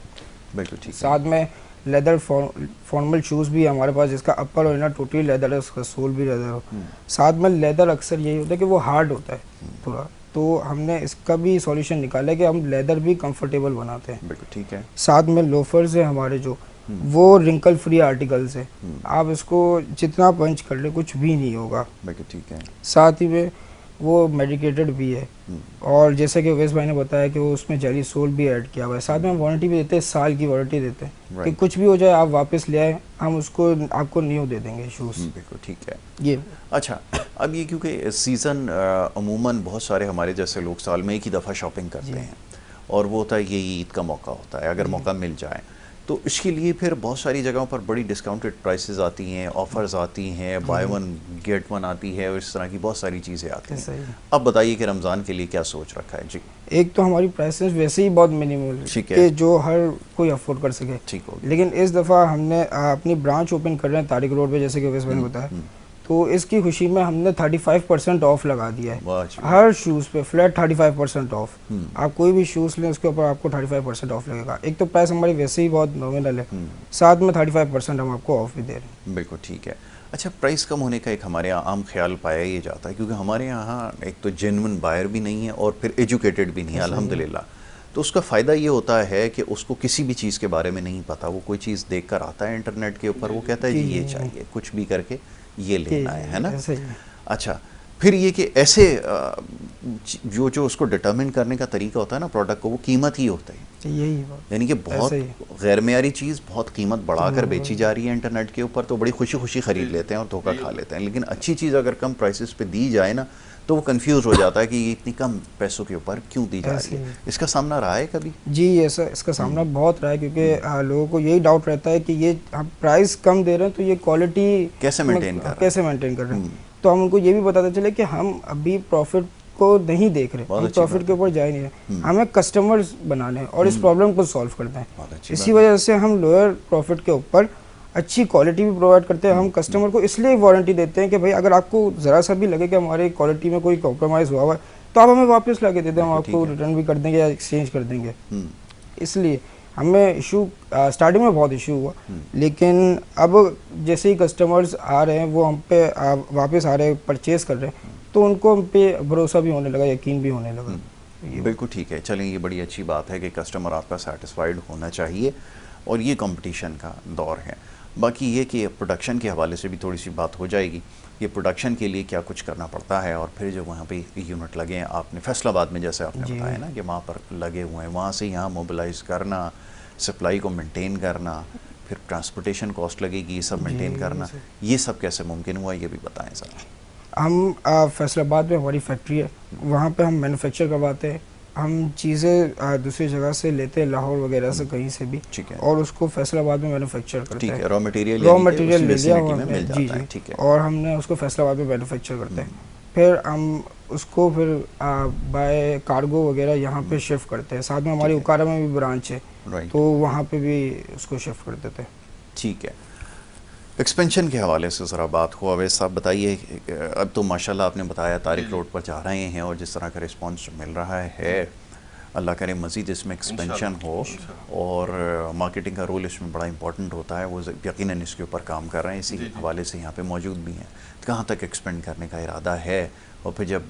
बिल्कुल ठीक। साथ में लेदर फॉर्मल शूज़ भी है हमारे पास जिसका अपर और इनर टोटली लेदर है, उसका सोल भी लेदर हो। साथ में लेदर अक्सर यही होता है कि वो हार्ड होता है थोड़ा, तो हमने इसका भी सॉल्यूशन निकाला कि हम लेदर भी कंफर्टेबल बनाते हैं। बिल्कुल ठीक है। साथ में लोफर्स है हमारे जो वो रिंकल फ्री आर्टिकल्स है। आप इसको जितना पंच कर ले कुछ भी नहीं होगा। ठीक है। साथ ही में वो मेडिकेटेड भी है, और जैसे कि उवैस भाई ने बताया कि वो उसमें जेली सोल भी ऐड किया हुआ है। साथ में हम वारंटी भी देते हैं, साल की वारंटी देते हैं कि कुछ भी हो जाए आप वापस ले आए, हम उसको आपको न्यू दे देंगे शूज़। बिल्कुल ठीक है। ये अच्छा, अब ये क्योंकि सीज़न अमूमन बहुत सारे हमारे जैसे लोग साल में एक ही दफ़ा शॉपिंग करते हैं, और वो होता है ये ईद का मौका होता है, अगर मौका मिल जाए तो इसके लिए फिर बहुत सारी जगहों पर बड़ी डिस्काउंटेड प्राइसेस आती हैं, ऑफ़र्स आती हैं, बाय वन गेट वन आती है, और इस तरह की बहुत सारी चीज़ें आती हैं। अब बताइए कि रमज़ान के लिए क्या सोच रखा है जी? एक तो हमारी प्राइसेस वैसे ही बहुत मिनिमल है कि जो हर कोई अफोर्ड कर सके। ठीक हो, लेकिन इस दफ़ा हमने अपनी ब्रांच ओपन कर रहे हैं तारिक रोड पे, जैसे कि उवैस भाई ने बताया, तो इसकी खुशी में हमने 35% ऑफ लगा दिया है हर शूज़ पे, फ्लैट 35% ऑफ। आप कोई भी शूज़ लें उसके ऊपर आपको 35% ऑफ लगेगा। एक तो प्राइस हमारी वैसे ही बहुत नॉमिनल है, साथ में 35% हम आपको ऑफ भी दे रहे हैं। बिल्कुल ठीक है। अच्छा, प्राइस कम होने का एक हमारे यहाँ आम ख्याल पाया ये जाता है, क्योंकि हमारे यहाँ एक तो जेन्युइन बायर भी नहीं है और फिर एजुकेटेड भी नहीं है अल्हम्दुलिल्लाह। तो उसका फ़ायदा ये होता है कि उसको किसी भी चीज़ के बारे में नहीं पता, वो कोई चीज़ देख कर आता है इंटरनेट के ऊपर, वो कहता है जी ये चाहिए, कुछ भी करके ये लेना है ना। अच्छा, फिर ये कि ऐसे जो उसको डिटरमिन करने का तरीका होता है ना प्रोडक्ट को, वो कीमत ही होता है। यही यानी कि बहुत गैर मेयारी चीज़ बहुत कीमत बढ़ाकर बेची जा रही है इंटरनेट के ऊपर, तो बड़ी खुशी खुशी ख़रीद लेते हैं और धोखा खा लेते हैं। लेकिन अच्छी चीज़ अगर कम प्राइसेस पे दी जाए ना, तो वो कंफ्यूज हो जाता है कि ये इतनी कम पैसों के ऊपर क्यों दी जा रही है। इसका सामना रहा है कभी? जी ऐसा इसका सामना बहुत रहा है, क्योंकि लोगों को यही डाउट रहता है कि ये हम प्राइस कम दे रहे हैं तो ये क्वालिटी कैसे मेंटेन कर रहे हैं। तो हम उनको ये भी बताते चले कि हम अभी प्रॉफिट को नहीं देख रहे, हम प्रॉफिट के ऊपर जा ही नहीं रहे, हमें कस्टमर्स बनाने हैं और इस प्रॉब्लम को सॉल्व करते हैं। इसी वजह से हम लोअर प्रॉफिट के ऊपर अच्छी क्वालिटी भी प्रोवाइड करते हैं। हम कस्टमर को इसलिए वारंटी देते हैं कि भाई अगर आपको ज़रा सा भी लगे कि हमारी क्वालिटी में कोई कॉम्प्रोमाइज़ हुआ है तो आप हमें वापस ला के दे दें, हम आपको रिटर्न भी कर देंगे या एक्सचेंज कर देंगे। इसलिए हमें इशू स्टार्टिंग में बहुत इशू हुआ, लेकिन अब जैसे ही कस्टमर्स आ रहे हैं वो हम पे वापस आ रहे हैं, परचेज़ कर रहे हैं, तो उनको हम पे भरोसा भी होने लगा, यकीन भी होने लगा। बिल्कुल ठीक है। चलें, ये बड़ी अच्छी बात है कि कस्टमर आपका सेटिस्फाइड होना चाहिए, और ये कंपटीशन का दौर है। बाकी ये कि प्रोडक्शन के हवाले से भी थोड़ी सी बात हो जाएगी। ये प्रोडक्शन के लिए क्या कुछ करना पड़ता है, और फिर जो वहाँ पे यूनिट लगे हैं, आपने फैसलाबाद में जैसे आपने बताया ना कि वहाँ पर लगे हुए हैं, वहाँ से यहाँ मोबिलाइज़ करना, सप्लाई को मेंटेन करना, फिर ट्रांसपोर्टेशन कॉस्ट लगेगी, ये सब मेंटेन करना, ये सब कैसे मुमकिन हुआ, ये भी बताएं सर। हम फैसलाबाद में हमारी फैक्ट्री है, वहाँ पे हम मैन्युफैक्चर करवाते हैं। हम चीज़ें दूसरी जगह से लेते हैं, लाहौर वगैरह से कहीं से भी, और उसको फैसलाबाद में मैन्युफैक्चर करते हैं। रॉ मटेरियल ले लिया हुआ हमने, जी, और हमने उसको फैसलाबाद में मैन्युफैक्चर करते हैं। फिर हम उसको फिर बाय कार्गो वगैरह यहाँ पे शिफ्ट करते हैं। साथ में हमारी उकारा में भी ब्रांच है, तो वहाँ पे भी उसको शिफ्ट कर देते हैं। ठीक है। एक्सपेंशन के हवाले से ज़रा बात हो, अवैस साहब बताइए। अब तो माशाल्लाह आपने बताया तारिक रोड पर जा रहे हैं, और जिस तरह का रिस्पांस मिल रहा है, अल्लाह करे मज़ीद इसमें एक्सपेंशन हो, और मार्केटिंग का रोल इसमें बड़ा इंपॉर्टेंट होता है, वो यकीनन इसके ऊपर काम कर रहे हैं, इसी हवाले से यहाँ पे मौजूद भी हैं। कहाँ तक एक्सपेंड करने का इरादा है, और फिर जब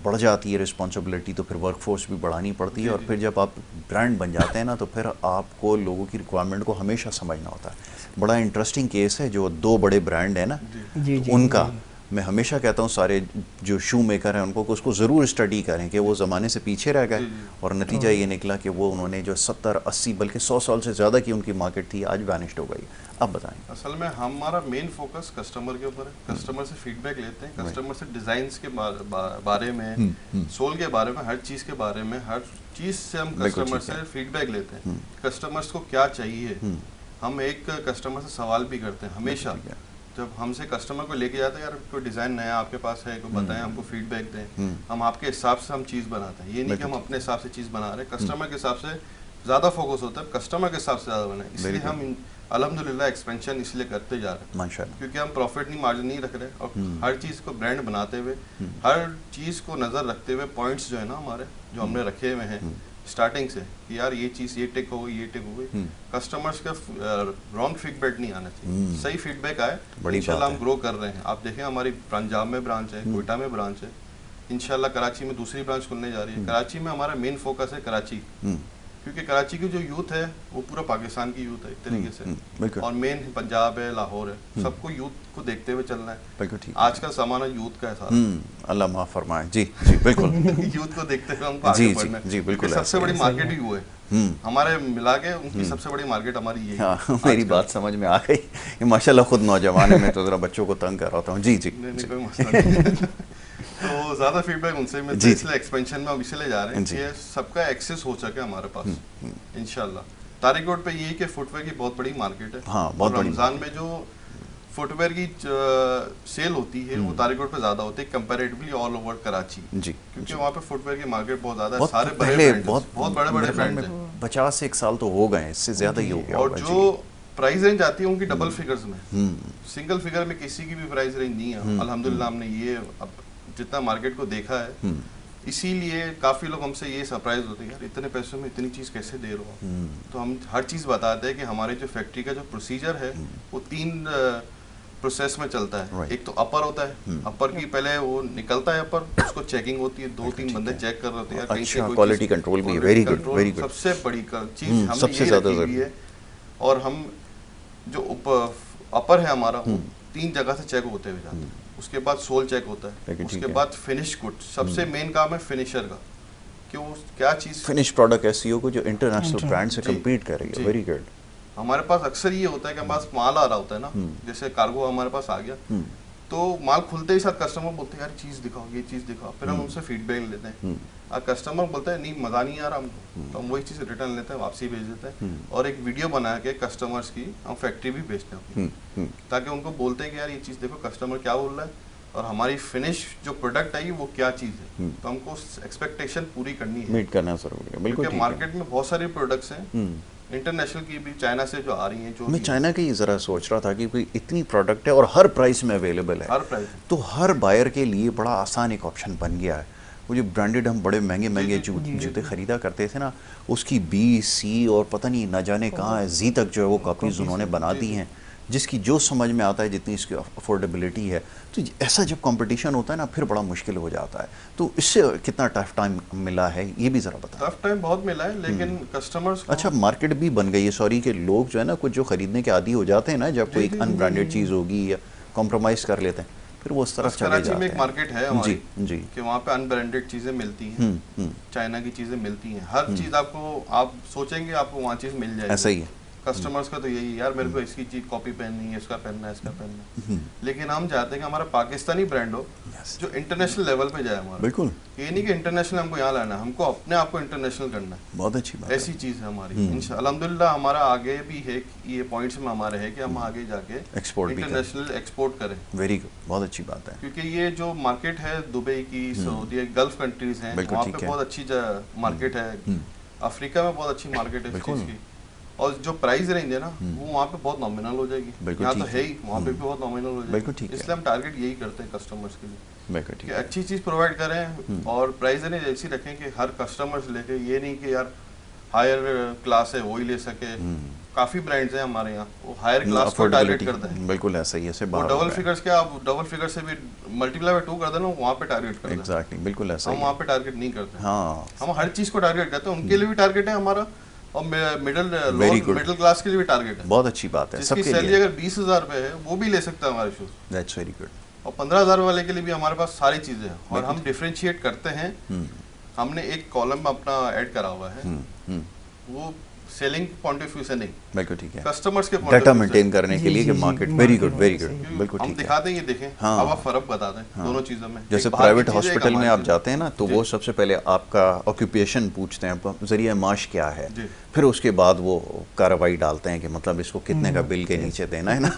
बढ़ जाती है रिस्पॉन्सिबिलिटी तो फिर वर्कफोर्स भी बढ़ानी पड़ती है, और फिर जब आप ब्रांड बन जाते हैं ना, तो फिर आपको लोगों की रिक्वायरमेंट को हमेशा समझना होता है। बड़ा इंटरेस्टिंग केस है जो 2 बड़े ब्रांड है ना, तो उनका मैं हमेशा कहता हूँ सारे जो शू मेकर हैं उनको उसको ज़रूर स्टडी करें कि वो ज़माने से पीछे रह गए, और नतीजा ये निकला कि वो उन्होंने जो 70-80 बल्कि 100 साल से ज़्यादा की उनकी मार्केट थी, आज वैनिश्ड हो गई। अब बताएं। असल में हमारा मेन फोकस कस्टमर के ऊपर है। कस्टमर से फीडबैक लेते हैं, कस्टमर से डिज़ाइंस के बारे में, सोल के बारे में, हर चीज़ के बारे में, हर चीज़ से हम कस्टमर से फीडबैक लेते हैं। कस्टमर्स को क्या चाहिए, हम एक कस्टमर से सवाल भी करते हैं हमेशा। जब हमसे कस्टमर को लेके जाते हैं, यार कोई डिज़ाइन नया आपके पास है, कोई बताएं, हमको फीडबैक दें, हम आपके हिसाब से हम चीज़ बनाते हैं। ये नहीं कि हम अपने हिसाब से चीज़ बना रहे हैं, कस्टमर के हिसाब से ज़्यादा फोकस होता है, कस्टमर के हिसाब से ज़्यादा बनाए। इसलिए हम अल्हम्दुलिल्लाह एक्सपेंशन इसलिए करते जा रहे हैं माशाअल्लाह, क्योंकि हम प्रॉफिट नहीं, मार्जिन नहीं रख रहे, और हर चीज़ को ब्रांड बनाते हुए, हर चीज़ को नज़र रखते हुए, पॉइंट्स जो है ना हमारे जो हमने रखे हुए हैं स्टार्टिंग से कि यार ये चीज़ ये टिक हो गई, ये टिक हो गई, कस्टमर्स का रॉन्ग फीडबैक नहीं आना चाहिए, सही फीडबैक आए। इंशाल्लाह हम ग्रो कर रहे हैं। आप देखें हमारी पंजाब में ब्रांच है, कोयटा में ब्रांच है, इंशाल्लाह कराची में दूसरी ब्रांच खुलने जा रही है। कराची में हमारा मेन फोकस है कराची, क्योंकि कराची की जो यूथ है वो पूरा पाकिस्तान की यूथ है एक तरीके से, और मेन पंजाब है, लाहौर है, सबको यूथ को देखते हुए चलना है। बिल्कुल ठीक। आज का ज़माना यूथ का है सारा। अल्लाह माफ़ फरमाए। जी जी बिल्कुल। यूथ को देखते हुए हमको आगे बढ़ना है। जी बिल्कुल। सबसे बड़ी मार्केट ही वो है हमारे मिला के, उनकी सबसे बड़ी मार्केट हमारी यही है। हाँ, मेरी बात समझ में आ गई। माशाल्लाह खुद नौजवान है, मैं तो ज़रा बच्चों को तंग कर रहा हूँ। जी जी। नहीं कोई मसला नहीं। तो ज़्यादा फीडबैक उनसे मिलता है, इसलिए एक्सपेंशन में हम इसलिए जा रहे हैं कि सबका एक्सेस हो सके हमारे पास इंशाल्लाह। तारिक रोड पे यही कि फुटवेयर की बहुत बड़ी मार्केट है। हाँ, बहुत बड़ी। रमज़ान में जो फुटवेयर की सेल होती है वो तारिक रोड पे ज़्यादा होती है कंपैरेटिवली ऑल ओवर कराची जी, क्योंकि वहाँ पे फुटवेयर की मार्केट बहुत ज़्यादा है। सारे बहुत बड़े बड़े ब्रांड हैं। 50 एक साल तो हो गए, इससे ज़्यादा ही हो गया। और जो प्राइस रेंज आती है उनकी डबल फिगर्स में, सिंगल फिगर में किसी की भी प्राइस रेंज नहीं है। अल्हम्दुलिल्लाह हमने ये अब जितना मार्केट को देखा है, इसीलिए काफ़ी लोग हमसे ये सरप्राइज होते हैं, यार इतने पैसों में इतनी चीज़ कैसे दे रहे हो। तो हम हर चीज़ बताते हैं कि हमारे जो फैक्ट्री का जो प्रोसीजर है वो 3 प्रोसेस में चलता है। एक तो अपर होता है, अपर की पहले वो निकलता है अपर, उसको चेकिंग होती है, 2-3 बंदे चेक कर रहे होते हैं कहीं से कोई क्वालिटी कंट्रोल भी। Very good very good. सबसे बड़ी चीज़ हमने सबसे ज़्यादा है। और हम जो अपर है हमारा 3 जगह से चेक होते हुए जाते हैं। उसके बाद सोल चेक होता है, उसके बाद फिनिश गुड। सबसे मेन काम है फिनिशर का, कि वो क्या चीज़ फिनिश प्रोडक्ट एसईओ को जो इंटरनेशनल ब्रांड से कम्पीट कर रही है। Very good. हमारे पास अक्सर ये होता है कि हमारे पास माल आ रहा होता है ना, जैसे कार्गो हमारे पास आ गया, तो माल खुलते ही साथ कस्टमर बोलते हैं यार चीज़ दिखाओ, ये चीज़ दिखाओ, फिर हम उनसे फीडबैक लेते हैं। और कस्टमर बोलता है नहीं मज़ा नहीं आ रहा हमको, तो हम वही चीज़ रिटर्न लेते हैं, वापसी भेज देते हैं, और एक वीडियो बना के कस्टमर्स की हम फैक्ट्री भी भेजते हैं ताकि उनको बोलते हैं कि यार ये चीज़ देखो कस्टमर क्या बोल रहा है और हमारी फिनिश जो प्रोडक्ट आई वो क्या चीज़ है। तो हमको एक्सपेक्टेशन पूरी करनी है, मीट करना जरूरी है। बिल्कुल। मार्केट में बहुत सारे प्रोडक्ट्स हैं इंटरनेशनल की भी, चाइना से जो आ रही हैं। जो मैं चाइना की ज़रा सोच रहा था कि कोई इतनी प्रोडक्ट है और हर प्राइस में अवेलेबल है, हर प्राइस, तो हर बायर के लिए बड़ा आसान एक ऑप्शन बन गया है। वो जो ब्रांडेड हम बड़े महंगे महंगे जूते ख़रीदा करते थे ना, उसकी बी सी और पता नहीं ना जाने कहाँ जी तक जो है वो कॉपीज़ उन्होंने बना दी हैं, जिसकी जो समझ में आता है जितनी इसकी अफोर्डेबिलिटी है। तो ऐसा जब कंपटीशन होता है ना फिर बड़ा मुश्किल हो जाता है। तो इससे कितना टफ टाइम मिला है ये भी ज़रा बताएं। टफ टाइम बहुत मिला है, लेकिन कस्टमर्स अच्छा मार्केट भी बन गई है, सॉरी, कि लोग जो है ना कुछ जो ख़रीदने के आदी हो जाते हैं ना, जब कोई एक अनब्रांडेड चीज़ होगी या कॉम्प्रोमाइज़ कर लेते हैं, फिर वो उस तरफ चले जाते हैं। कराची में एक मार्केट है हमारी जी कि वहाँ पे अनब्रांडेड चीज़ें मिलती हैं, चाइना की चीज़ें मिलती हैं, हर चीज़ आपको, आप सोचेंगे आपको वहाँ चीज़ मिल जाएगी। ऐसा ही है कस्टमर्स का तो यही यार मेरे को इसकी चीज कॉपी पहननी है, इसका पहनना है, इसका पहनना है। लेकिन हम चाहते हैं कि हमारा पाकिस्तानी ब्रांड हो जो इंटरनेशनल लेवल पे जाए हमारा। बिल्कुल। ये नहीं कि इंटरनेशनल हमको यहाँ लाना है, हमको अपने आप को इंटरनेशनल करना है। बहुत अच्छी बात, ऐसी चीज़ है हमारी। अल्हम्दुलिल्लाह हमारा आगे भी है, ये पॉइंट्स में हमारे है कि हम आगे जाके एक्सपोर्ट इंटरनेशनल एक्सपोर्ट करें। वेरी गुड, बहुत अच्छी बात है। क्योंकि ये जो मार्केट है दुबई की, सऊदी, गल्फ कंट्रीज हैं, वहाँ पे बहुत अच्छी मार्केट है। अफ्रीका में बहुत अच्छी मार्केट है इस चीज़ की, और जो प्राइस रेंज है ना वो वहाँ पे बहुत नॉमिनल हो जाएगी। यहाँ तो है ही, वहाँ पे भी बहुत नॉमिनल हो जाएगी। इसलिए हम टारगेट यही करते हैं कस्टमर्स के लिए कि अच्छी चीज़ प्रोवाइड करें और प्राइस रेंज ऐसी रखें कि हर कस्टमर्स लेके, ये नहीं कि यार हायर क्लास है वही ले सके। काफ़ी ब्रांड्स हैं हमारे यहाँ, वो हायर क्लास को टारगेट करते हैं। बिल्कुल ऐसा ही है। डबल फिगर्स क्या, आप डबल फिगर से भी मल्टीप्लाई बाय 2 कर देना, वहाँ पे टारगेट करते हैं। एग्जैक्टली, बिल्कुल ऐसा। हम वहाँ पे टारगेट नहीं करते। हाँ, हम हर चीज़ को टारगेट करते हैं, उनके लिए भी टारगेट है हमारा, और मिडिल क्लास के लिए भी टारगेट है। बहुत अच्छी बात है। जिसकी सैलरी अगर 20,000 रुपए है वो भी ले सकता है हमारे शूज। That's very good. और 15,000 वाले के लिए भी हमारे पास सारी चीजें हैं, और हम डिफरेंशिएट करते हैं। हमने एक कॉलम अपना ऐड करा हुआ है, वो सेलिंग पॉइंट ऑफ व्यू से नहीं, बिल्कुल ठीक है, कस्टमर्स के डाटा मेंटेन करने के लिए कि market. Very good very good, बिल्कुल ठीक है। हम दिखाते हैं, ये देखें। हाँ, अब आप फर्क बता दें दोनों चीज़ों में। जैसे प्राइवेट हॉस्पिटल में आप जाते हैं ना, तो वो सबसे पहले आपका ऑक्यूपेशन पूछते हैं, जरिए माश क्या है, फिर उसके बाद वो कार्रवाई डालते हैं कि मतलब इसको कितने का बिल के नीचे देना है ना।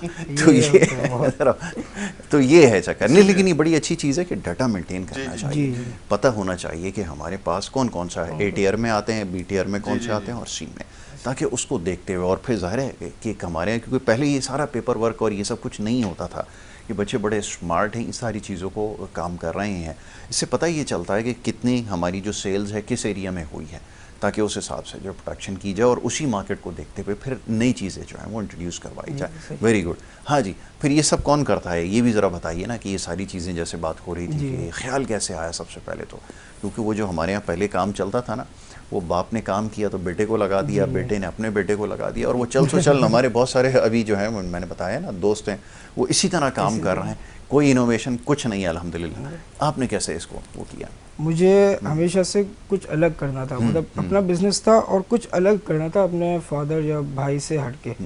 तो ये है चक्कर नहीं, लेकिन ये बड़ी अच्छी चीज़ है कि डाटा मेंटेन करना चाहिए। पता होना चाहिए कि हमारे पास कौन कौन सा है, A टियर में आते हैं, B टियर में कौन से आते हैं और C में, ताकि उसको देखते हुए। और फिर जाहिर है कि हमारे यहाँ, क्योंकि पहले ये सारा पेपर वर्क और ये सब कुछ नहीं होता था, ये बच्चे बड़े स्मार्ट हैं, इन सारी चीज़ों को काम कर रहे हैं। इससे पता ये चलता है कि कितनी हमारी जो सेल्स है किस एरिया में हुई है, ताकि उस हिसाब से जो प्रोडक्शन की जाए और उसी मार्केट को देखते हुए फिर नई चीज़ें जो हैं वो इंट्रोड्यूस करवाई जाए। Very good. हाँ जी, फिर ये सब कौन करता है, ये भी ज़रा बताइए ना, कि ये सारी चीज़ें जैसे बात हो रही थी कि ख्याल कैसे आया सबसे पहले तो, क्योंकि वो जो हमारे यहाँ पहले काम चलता था ना, वो बाप ने काम किया तो बेटे को लगा दिया, बेटे ने अपने बेटे को लगा दिया, और वो चल सो चल हमारे बहुत सारे अभी जो है मैंने बताया ना दोस्त हैं वो इसी तरह काम कर रहे हैं, कोई इनोवेशन कुछ नहीं है अल्हम्दुलिल्लाह। आपने कैसे इसको वो किया? मुझे हमेशा से कुछ अलग करना था, मतलब अपना बिजनेस था और कुछ अलग करना था अपने फादर या भाई से हटके।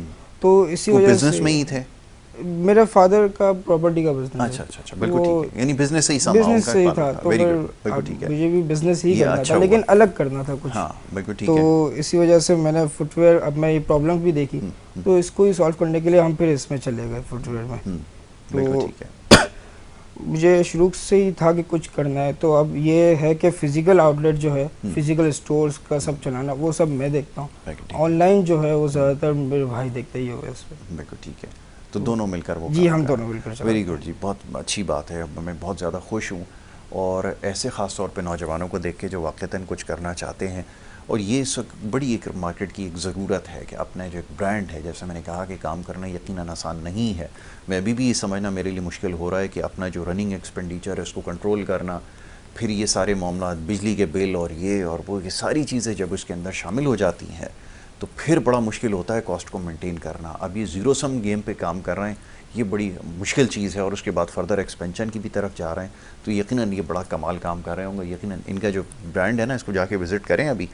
तो इसी वजह से बिजनेस में ही थे? मेरे फादर का प्रॉपर्टी का बिजनेस। अच्छा अच्छा अच्छा, बिल्कुल ठीक है, यानी बिजनेस से ही संभाल बिजनेस से ही था, तो बिल्कुल ठीक है, मुझे भी बिजनेस ही करना अच्छा था, लेकिन अलग करना था कुछ। हाँ बिल्कुल ठीक है। तो इसी वजह से मैंने फुटवेयर, अब मैं ये प्रॉब्लम भी देखी तो इसको ही सॉल्व करने के लिए हम फिर इसमें चले गए फुटवेयर में। बिल्कुल ठीक है। मुझे शुरू से ही था कि कुछ करना है, तो अब ये है कि फिजिकल आउटलेट जो है, फिजिकल स्टोर्स का सब चलाना, वो सब मैं देखता हूँ। ऑनलाइन जो है वो ज़्यादातर मेरे भाई देखते ही होगा इसमें। बिल्कुल ठीक है, तो दोनों मिलकर वो जी, हम दोनों मिलकर। वेरी गुड जी, बहुत अच्छी बात है, मैं बहुत ज़्यादा खुश हूँ। और ऐसे ख़ास तौर पे नौजवानों को देख के जो वाक़तन कुछ करना चाहते हैं, और ये बड़ी एक मार्केट की एक ज़रूरत है कि अपना जो एक ब्रांड है, जैसे मैंने कहा कि काम करना यकीनन आसान नहीं है। मैं अभी भी ये समझना मेरे लिए मुश्किल हो रहा है कि अपना जो रनिंग एक्सपेंडिचर है उसको कंट्रोल करना, फिर ये सारे मामला बिजली के बिल और ये और वो, ये सारी चीज़ें जब उसके अंदर शामिल हो जाती हैं तो फिर बड़ा मुश्किल होता है कॉस्ट को मेंटेन करना। अब ये ज़ीरो सम गेम पे काम कर रहे हैं, ये बड़ी मुश्किल चीज़ है, और उसके बाद फर्दर एक्सपेंशन की भी तरफ जा रहे हैं, तो यकीनन ये बड़ा कमाल काम कर रहे होंगे। यकीनन इनका जो ब्रांड है ना, इसको जाके विज़िट करें अभी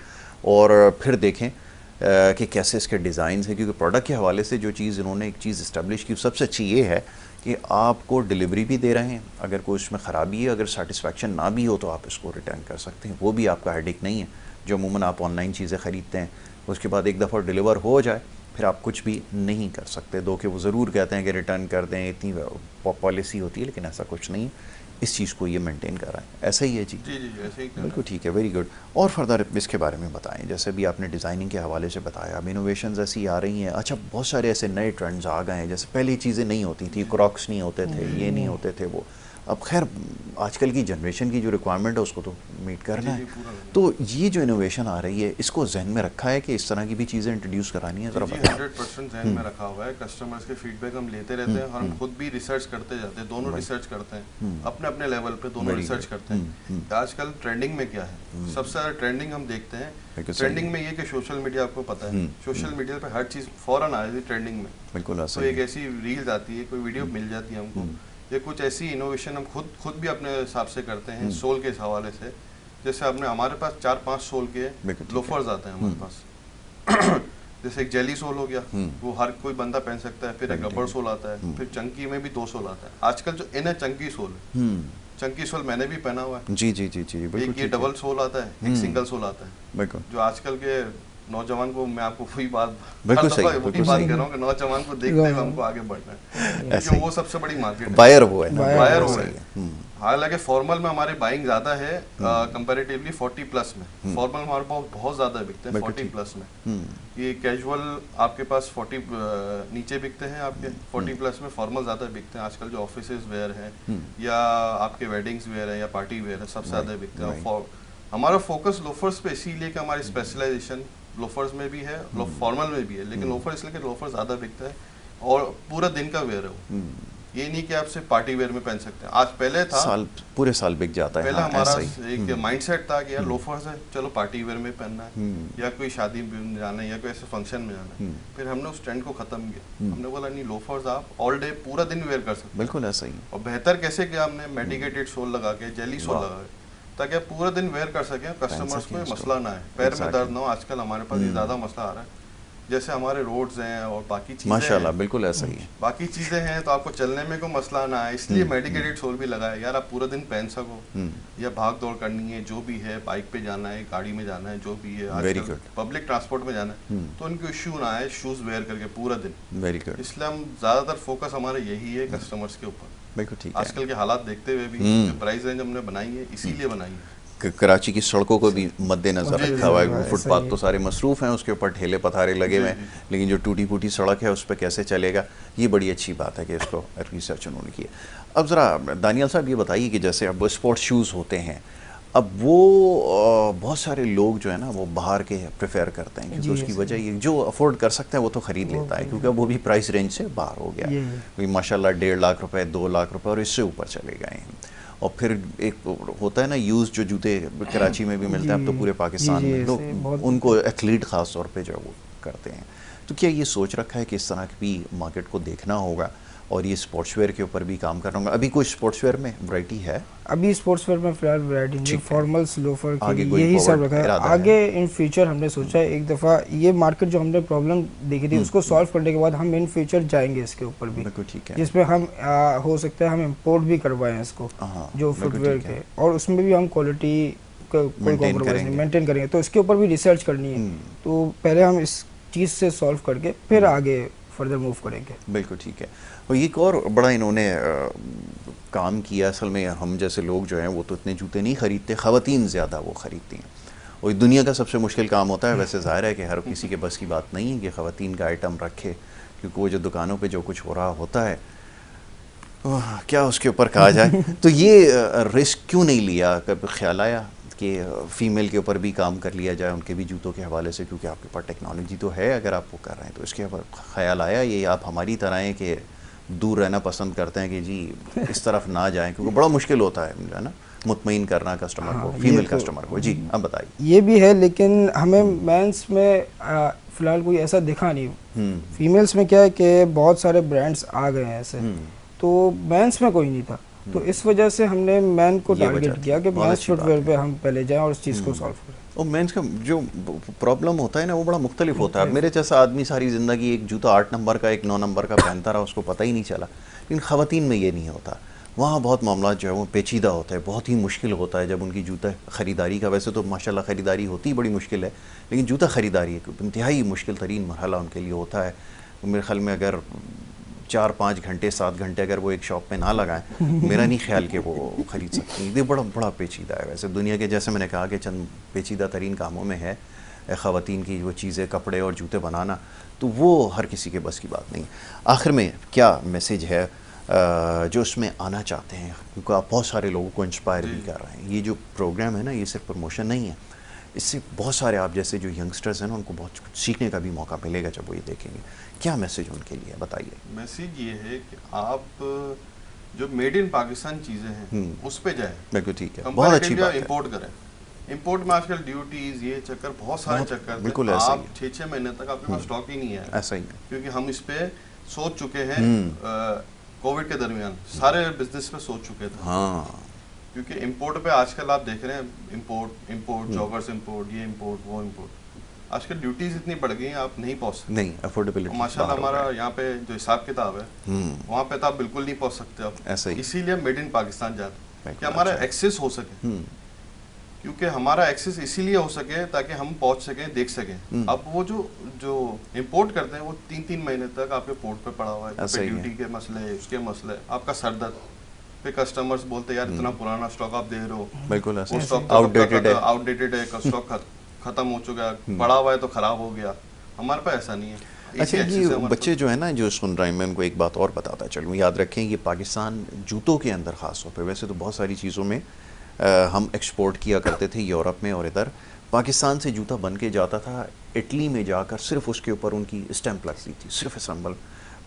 और फिर देखें कि कैसे इसके डिज़ाइन है, क्योंकि प्रोडक्ट के हवाले से जो चीज़ इन्होंने एक चीज़ इस्टेब्लिश की सबसे अच्छी ये है कि आपको डिलीवरी भी दे रहे हैं, अगर कोई उसमें ख़राबी है, अगर सेटिस्फेक्शन ना भी हो तो आप इसको रिटर्न कर सकते हैं, वो भी आपका हेडेक नहीं है। जो अमूमन आप ऑनलाइन चीज़ें ख़रीदते हैं उसके बाद एक दफ़ा डिलीवर हो जाए फिर आप कुछ भी नहीं कर सकते, दो कि वो ज़रूर कहते हैं कि रिटर्न कर दें, इतनी पॉलिसी होती है, लेकिन ऐसा कुछ नहीं है। इस चीज़ को ये मेंटेन कर रहा है, ऐसा ही है जी? जी ऐसे ही बिल्कुल ठीक है, वेरी गुड। और फर्दर इसके बारे में बताएं, जैसे भी आपने डिज़ाइनिंग के हवाले से बताया, अब इनोवेशंस ऐसी आ रही हैं। अच्छा, बहुत सारे ऐसे नए ट्रेंड्स आ गए हैं, जैसे पहले चीज़ें नहीं होती थी, क्रॉक्स नहीं होते थे, ये नहीं होते थे वो। अब खैर आजकल की जनरेशन की जो रिक्वायरमेंट है उसको तो मीट करना है, तो ये जो इनोवेशन आ रही है इसको जहन में रखा है कि इस तरह की भी चीज़ें इंट्रोड्यूस करानी है? ज़रा 100% जहन में रखा हुआ है। कस्टमर्स के फीडबैक हम लेते रहते हैं और हम खुद भी रिसर्च करते जाते हैं, दोनों रिसर्च करते हैं अपने अपने लेवल पे, दोनों रिसर्च करते हैं आजकल ट्रेंडिंग में क्या है। सबसे ज़्यादा ट्रेंडिंग हम देखते हैं, ट्रेंडिंग में ये कि सोशल मीडिया, आपको पता है सोशल मीडिया पे हर चीज़ फ़ौरन आ जाती है ट्रेंडिंग में। बिल्कुल, तो एक ऐसी रील्स आती है, कोई वीडियो मिल जाती है हमको, ये कुछ ऐसी इनोवेशन हम खुद भी अपने हिसाब से करते हैं सोल के हवाले से। जैसे आपने हमारे पास 4-5 सोल के लोफर्स आते हैं हमारे पास जैसे एक जेली सोल हो गया, वो हर कोई बंदा पहन सकता है, फिर एक रबर सोल आता है, फिर चंकी में भी 2 सोल आता है। आजकल जो इन है चंकी सोल है, चंकी सोल मैंने भी पहना हुआ है। जी जी जी जी, एक ये डबल सोल आता है, एक सिंगल सोल आता है। जो आजकल के नौजवान को, मैं आपको वही बात कर रहा हूँ कि नौजवान को देखते हुए हमको आगे बढ़ना है, क्योंकि वो सबसे बड़ी मार्केट है, बायर हुआ है। हालांकि फॉर्मल में हमारे बाइंग ज्यादा है कंपैरेटिवली 40+ में। फॉर्मल हमारे पास बहुत ज्यादा बिकते हैं 40+ में। ये कैजुअल आपके पास 40 नीचे बिकते हैं, आपके 40+ में फॉर्मल ज्यादा बिकते हैं। आजकल जो ऑफिसेज वेयर है या आपके वेडिंग्स वेयर है या पार्टी वेयर है, सबसे ज्यादा बिकते हैं। हमारा फोकस लोफर्स पे इसीलिए कि हमारी स्पेशलाइजेशन लोफर्स में भी है, फॉर्मल में भी है, लेकिन लोफर इसलिए कि लोफर ज़्यादा बिकता है और पूरा दिन का वेयर है वो। ये नहीं कि आप सिर्फ पार्टी वेयर में पहन सकते हैं। आज पहले था पूरे साल बिक जाता है। पहले हमारा एक माइंडसेट था कि यार लोफर्स है, चलो पार्टी वेयर में पहनना है या कोई शादी में जाना है या कोई ऐसे फंक्शन में जाना है। फिर हमने उस ट्रेंड को खत्म किया, हमने बोला नहीं, लोफर्स आप ऑल डे पूरा दिन वेयर कर सकते हैं। बिल्कुल ऐसा ही। और बेहतर कैसे किया हमने, मेडिकेटेड सोल लगा के, जेली सोल लगा के, ताकि आप पूरा दिन वेयर कर सकें, कस्टमर्स को मसला ना है, पैर में दर्द ना हो। आजकल हमारे पास ये ज़्यादा मसला आ रहा है, जैसे हमारे रोड्स हैं और बाकी चीज़ें, माशाल्लाह बिल्कुल ऐसा ही है, बाकी चीज़ें हैं, तो आपको चलने में कोई मसला ना है, इसलिए मेडिकेटेड सोल भी लगाया यार, आप पूरा दिन पहन सको, या भाग दौड़ करनी है, जो भी है, बाइक पे जाना है, गाड़ी में जाना है, जो भी है, आजकल पब्लिक ट्रांसपोर्ट में जाना है, तो उनको इश्यू ना आए शूज़ वेयर करके पूरा दिन। Very good. इसलिए हम ज़्यादातर फोकस हमारा यही है कस्टमर्स के ऊपर। बिल्कुल ठीक है। आजकल के हालात देखते हुए भी जो प्राइस रेंज हमने बनाई है इसीलिए बनाई है। कराची की सड़कों को भी मद्देनजर रखा हुआ है। फुटपाथ तो सारे मसरूफ़ हैं, उसके ऊपर ठेले पथारे लगे हुए हैं, लेकिन जो टूटी फूटी सड़क है उस पर कैसे चलेगा, ये बड़ी अच्छी बात है कि इसको रिसर्च उन्होंने की है। अब ज़रा दानियल साहब ये बताइए कि जैसे अब स्पोर्ट्स शूज़ होते हैं, अब वो बहुत सारे लोग जो है ना वो बाहर के प्रेफर करते हैं, क्योंकि उसकी वजह ये जो अफोर्ड कर सकता है वो तो ख़रीद लेता है, क्योंकि वो भी प्राइस रेंज से बाहर हो गया, क्योंकि माशाल्लाह 1.5 लाख रुपए, 2 लाख रुपए और इससे ऊपर चले गए हैं। और फिर एक होता है ना यूज जो जूते कराची में भी मिलते हैं, अब तो पूरे पाकिस्तान में लोग उनको एथलीट ख़ास तौर पे जो वो करते हैं। तो क्या ये सोच रखा है कि इस तरह की भी मार्केट को देखना होगा और ये स्पोर्ट्सवेयर के ऊपर भी काम करना होगा? अभी कुछ स्पोर्ट्सवेयर में वैरायटी है? अभी स्पोर्ट्सवेयर में फिलहाल वैरायटी नहीं, फॉर्मल्स, लोफर आगे यही सब रखा है। आगे इन फ्यूचर हमने सोचा है एक दफ़ा ये मार्केट जो हमने प्रॉब्लम देखी थी उसको सॉल्व करने के बाद हम इन फ्यूचर जाएंगे इसके ऊपर भी, ठीक है, जिसमें हम हो सकता है हम इम्पोर्ट भी करवाएं इसको जो फुटवेयर के, और उसमें भी हम क्वालिटी कोई कॉम्प्रोमाइज़ नहीं मेंटेन करेंगे। तो इसके ऊपर भी रिसर्च करनी है, तो पहले हम इस चीज़ से सॉल्व करके फिर आगे फर्दर मूव करेंगे। बिल्कुल ठीक है। और एक और बड़ा इन्होंने काम किया, असल में हम जैसे लोग जो हैं वो तो इतने जूते नहीं ख़रीदते, ख़वातीन ज़्यादा वो ख़रीदती हैं, और दुनिया का सबसे मुश्किल काम होता है। वैसे ज़ाहिर है कि हर किसी के बस की बात नहीं है कि ख़वातीन का आइटम रखे, क्योंकि वो जो दुकानों पे जो कुछ हो रहा होता है क्या उसके ऊपर कहा जाए। तो ये रिस्क क्यों नहीं लिया? कभी ख्याल आया कि फ़ीमेल के ऊपर भी काम कर लिया जाए, उनके भी जूतों के हवाले से, क्योंकि आपके पास टेक्नोलॉजी तो है अगर आप वो कर रहे हैं, तो इसके ऊपर ख्याल आया? ये आप हमारी तरह हैं कि दूर रहना पसंद करते हैं कि जी इस तरफ ना जाएं, क्योंकि बड़ा मुश्किल होता है जो है ना मुतमईन करना कस्टमर को, फीमेल कस्टमर को। जी अब बताइए। ये भी है, लेकिन हमें मेंस में फ़िलहाल कोई ऐसा दिखा नहीं। फीमेल्स में क्या है कि बहुत सारे ब्रांड्स आ गए हैं ऐसे, तो मेंस में कोई नहीं था, तो इस वजह से हमने मैन को टारगेट किया कि मेंस फुटवेयर पे हम पहले जाएं और इस चीज़ को सॉल्व करें। और मेंस का जो प्रॉब्लम होता है ना वो बड़ा मुख्तलिफ होता है। अब मेरे जैसा आदमी सारी ज़िंदगी एक जूता 8 नंबर का, एक 9 नंबर का पहनता रहा, उसको पता ही नहीं चला, लेकिन ख़वातीन में ये नहीं होता। वहाँ बहुत मामला जो है वो पेचीदा होता है, बहुत ही मुश्किल होता है जब उनकी जूता ख़रीदारी का, वैसे तो माशाल्लाह ख़रीदारी होती ही बड़ी मुश्किल है, लेकिन जूता ख़रीदारी एक इंतहाई मुश्किल तरीन मरहला उनके लिए होता है। मेरे ख्याल में अगर 4-5 घंटे 7 घंटे अगर वो एक शॉप पे ना लगाएं, मेरा नहीं ख्याल कि वो ख़रीद सकती हैं। ये बड़ा पेचीदा है। वैसे दुनिया के, जैसे मैंने कहा कि चंद पेचीदा तरीन कामों में है ख़वातीन की वो चीज़ें, कपड़े और जूते बनाना, तो वो हर किसी के बस की बात नहीं। आखिर में क्या मैसेज है जो उसमें आना चाहते हैं, क्योंकि आप बहुत सारे लोगों को इंस्पायर भी कर रहे हैं। ये जो प्रोग्राम है ना, ये सिर्फ प्रमोशन नहीं है, इससे बहुत सारे आप जैसे जो यंगस्टर्स हैं ना उनको बहुत कुछ सीखने का भी मौका मिलेगा जब वो ये देखेंगे। क्या मैसेज उनके लिए बताइए? मैसेज ये है कि आप जो मेड इन पाकिस्तान चीज़ें हैं उस पे जाएं। बिल्कुल ठीक है, बहुत अच्छी बात है। इंपोर्ट करें, इंपोर्ट में आजकल ड्यूटीज ये चक्कर, बहुत सारे चक्कर, बिल्कुल ऐसा ही है। 6-6 महीने तक आपके पास स्टॉक ही नहीं है। ऐसा ही है, क्योंकि हम इस पे सोच चुके हैं, कोविड के दरमियान सारे बिजनेस पे सोच चुके थे। हाँ, क्योंकि इंपोर्ट पे आजकल आप देख रहे हैं, इंपोर्ट जॉगर्स इंपोर्ट, ये इंपोर्ट वो इंपोर्ट, आजकल ड्यूटीज इतनी बढ़ गई हैं, आप नहीं पहुंच सकते, नहीं अफोर्डेबिलिटी। माशाल्लाह हमारा यहाँ पे जो हिसाब किताब है वहाँ पे तो आप बिल्कुल नहीं पहुंच सकते आप। ऐसा ही, इसीलिए मेड इन पाकिस्तान जाते हैं कि हमारा एक्सेस हो सके, क्योंकि हमारा एक्सेस इसीलिए हो सके ताकि हम पहुंच सकें, देख सकें। अब वो जो इंपोर्ट करते हैं वो 3-3 महीने तक आपके पोर्ट पे पड़ा हुआ है, ड्यूटी के मसले, उसके मसले, आपका सर दर्द पे, कस्टमर्स बोलते हैं यार इतना पुराना स्टॉक आप दे रहे हो, बिल्कुल ऐसा, स्टॉक आउटडेटेड है, स्टॉक खत्म हो चुका है, पड़ा हुआ है तो खराब हो गया। हमारे पास ऐसा नहीं है। अच्छा, ये बच्चे जो है ना जो सुन रहे हैं, मैं उनको एक बात और बताता चलूँ, याद रखें ये पाकिस्तान जूतों के अंदर ख़ास तौर पर, वैसे तो बहुत सारी चीज़ों में हम एक्सपोर्ट किया करते थे यूरोप में, और इधर पाकिस्तान से जूता बन के जाता था इटली में जाकर, सिर्फ उसके ऊपर उनकी स्टैंप लगती थी, सिर्फ असम्बल,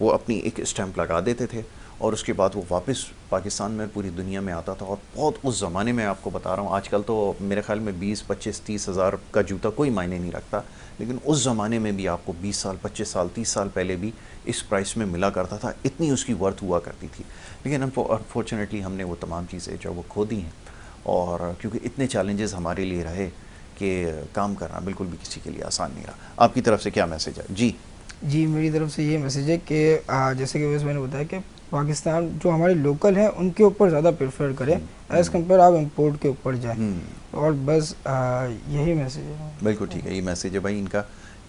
वो अपनी एक स्टैंप लगा देते थे और उसके बाद वो वापस पाकिस्तान में पूरी दुनिया में आता था। और बहुत उस ज़माने में आपको बता रहा हूँ, आजकल तो मेरे ख्याल में 20-25-30 हज़ार का जूता कोई मायने नहीं रखता, लेकिन उस ज़माने में भी आपको 20 साल 25 साल 30 साल पहले भी इस प्राइस में मिला करता था, इतनी उसकी वर्थ हुआ करती थी। लेकिन अनफॉर्चुनेटली हमने वो तमाम चीज़ें जो वो खो दी हैं, और क्योंकि इतने चैलेंजेस हमारे लिए रहे कि काम करना बिल्कुल भी किसी के लिए आसान नहीं रहा। आपकी तरफ से क्या मैसेज है? जी, मेरी तरफ से ये मैसेज है कि जैसे कि वैसे मैंने बताया कि पाकिस्तान जो हमारे लोकल हैं उनके ऊपर ज़्यादा प्रेफर करें एज़ कम्पेयर आप इंपोर्ट के ऊपर जाएं, और बस यही मैसेज है। बिल्कुल ठीक है, ये मैसेज है भाई इनका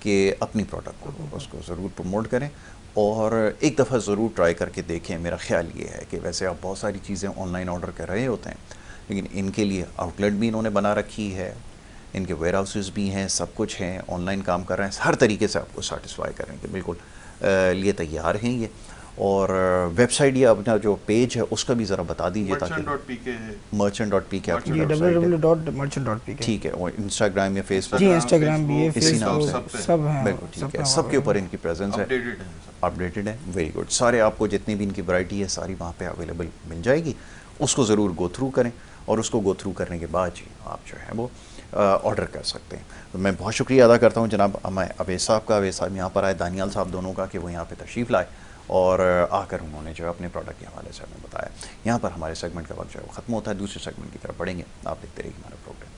कि अपनी प्रोडक्ट को उसको ज़रूर प्रमोट करें और एक दफ़ा ज़रूर ट्राई करके देखें। मेरा ख्याल ये है कि वैसे आप बहुत सारी चीज़ें ऑनलाइन ऑर्डर कर रहे होते हैं, लेकिन इनके लिए आउटलेट भी इन्होंने बना रखी है, इनके वेयर हाउसेस भी हैं, सब कुछ हैं, ऑनलाइन काम कर रहे हैं, हर तरीके से आपको सेटिस्फाई करेंगे, बिल्कुल लिए तैयार हैं ये। और वेबसाइट या अपना जो पेज है उसका भी ज़रा बता दीजिए ताकि merchant.pk आपकी जी वेबसाइट है। www.merchant.pk। ठीक है, और इंस्टाग्राम या फेसबुक जी इंस्टाग्राम भी है, इसी नाम से फेसबुक सब है, बिल्कुल ठीक है, सब सबके ऊपर इनकी प्रेजेंस है, अपडेटेड है सब। अपडेटेड है। Very good. सारे आपको जितनी भी इनकी वैरायटी है सारी वहाँ पे अवेलेबल मिल जाएगी, उसको ज़रूर गो थ्रू करें और उसको गो थ्रू करने के बाद जी आप जो है वो ऑर्डर कर सकते हैं। तो मैं बहुत शुक्रिया अदा करता हूँ जनाब अवैस साहब का, अवैस साहब यहाँ पर आए, दानियाल साहब दोनों का, कि वो यहाँ पे तशरीफ़ लाए और आकर उन्होंने जो है अपने प्रोडक्ट के हवाले से हमें बताया। यहाँ पर हमारे सेगमेंट का वक्त जो है वो ख़त्म होता है, दूसरे सेगमेंट की तरफ बढ़ेंगे। आप देखते रहिए हमारा प्रोग्राम।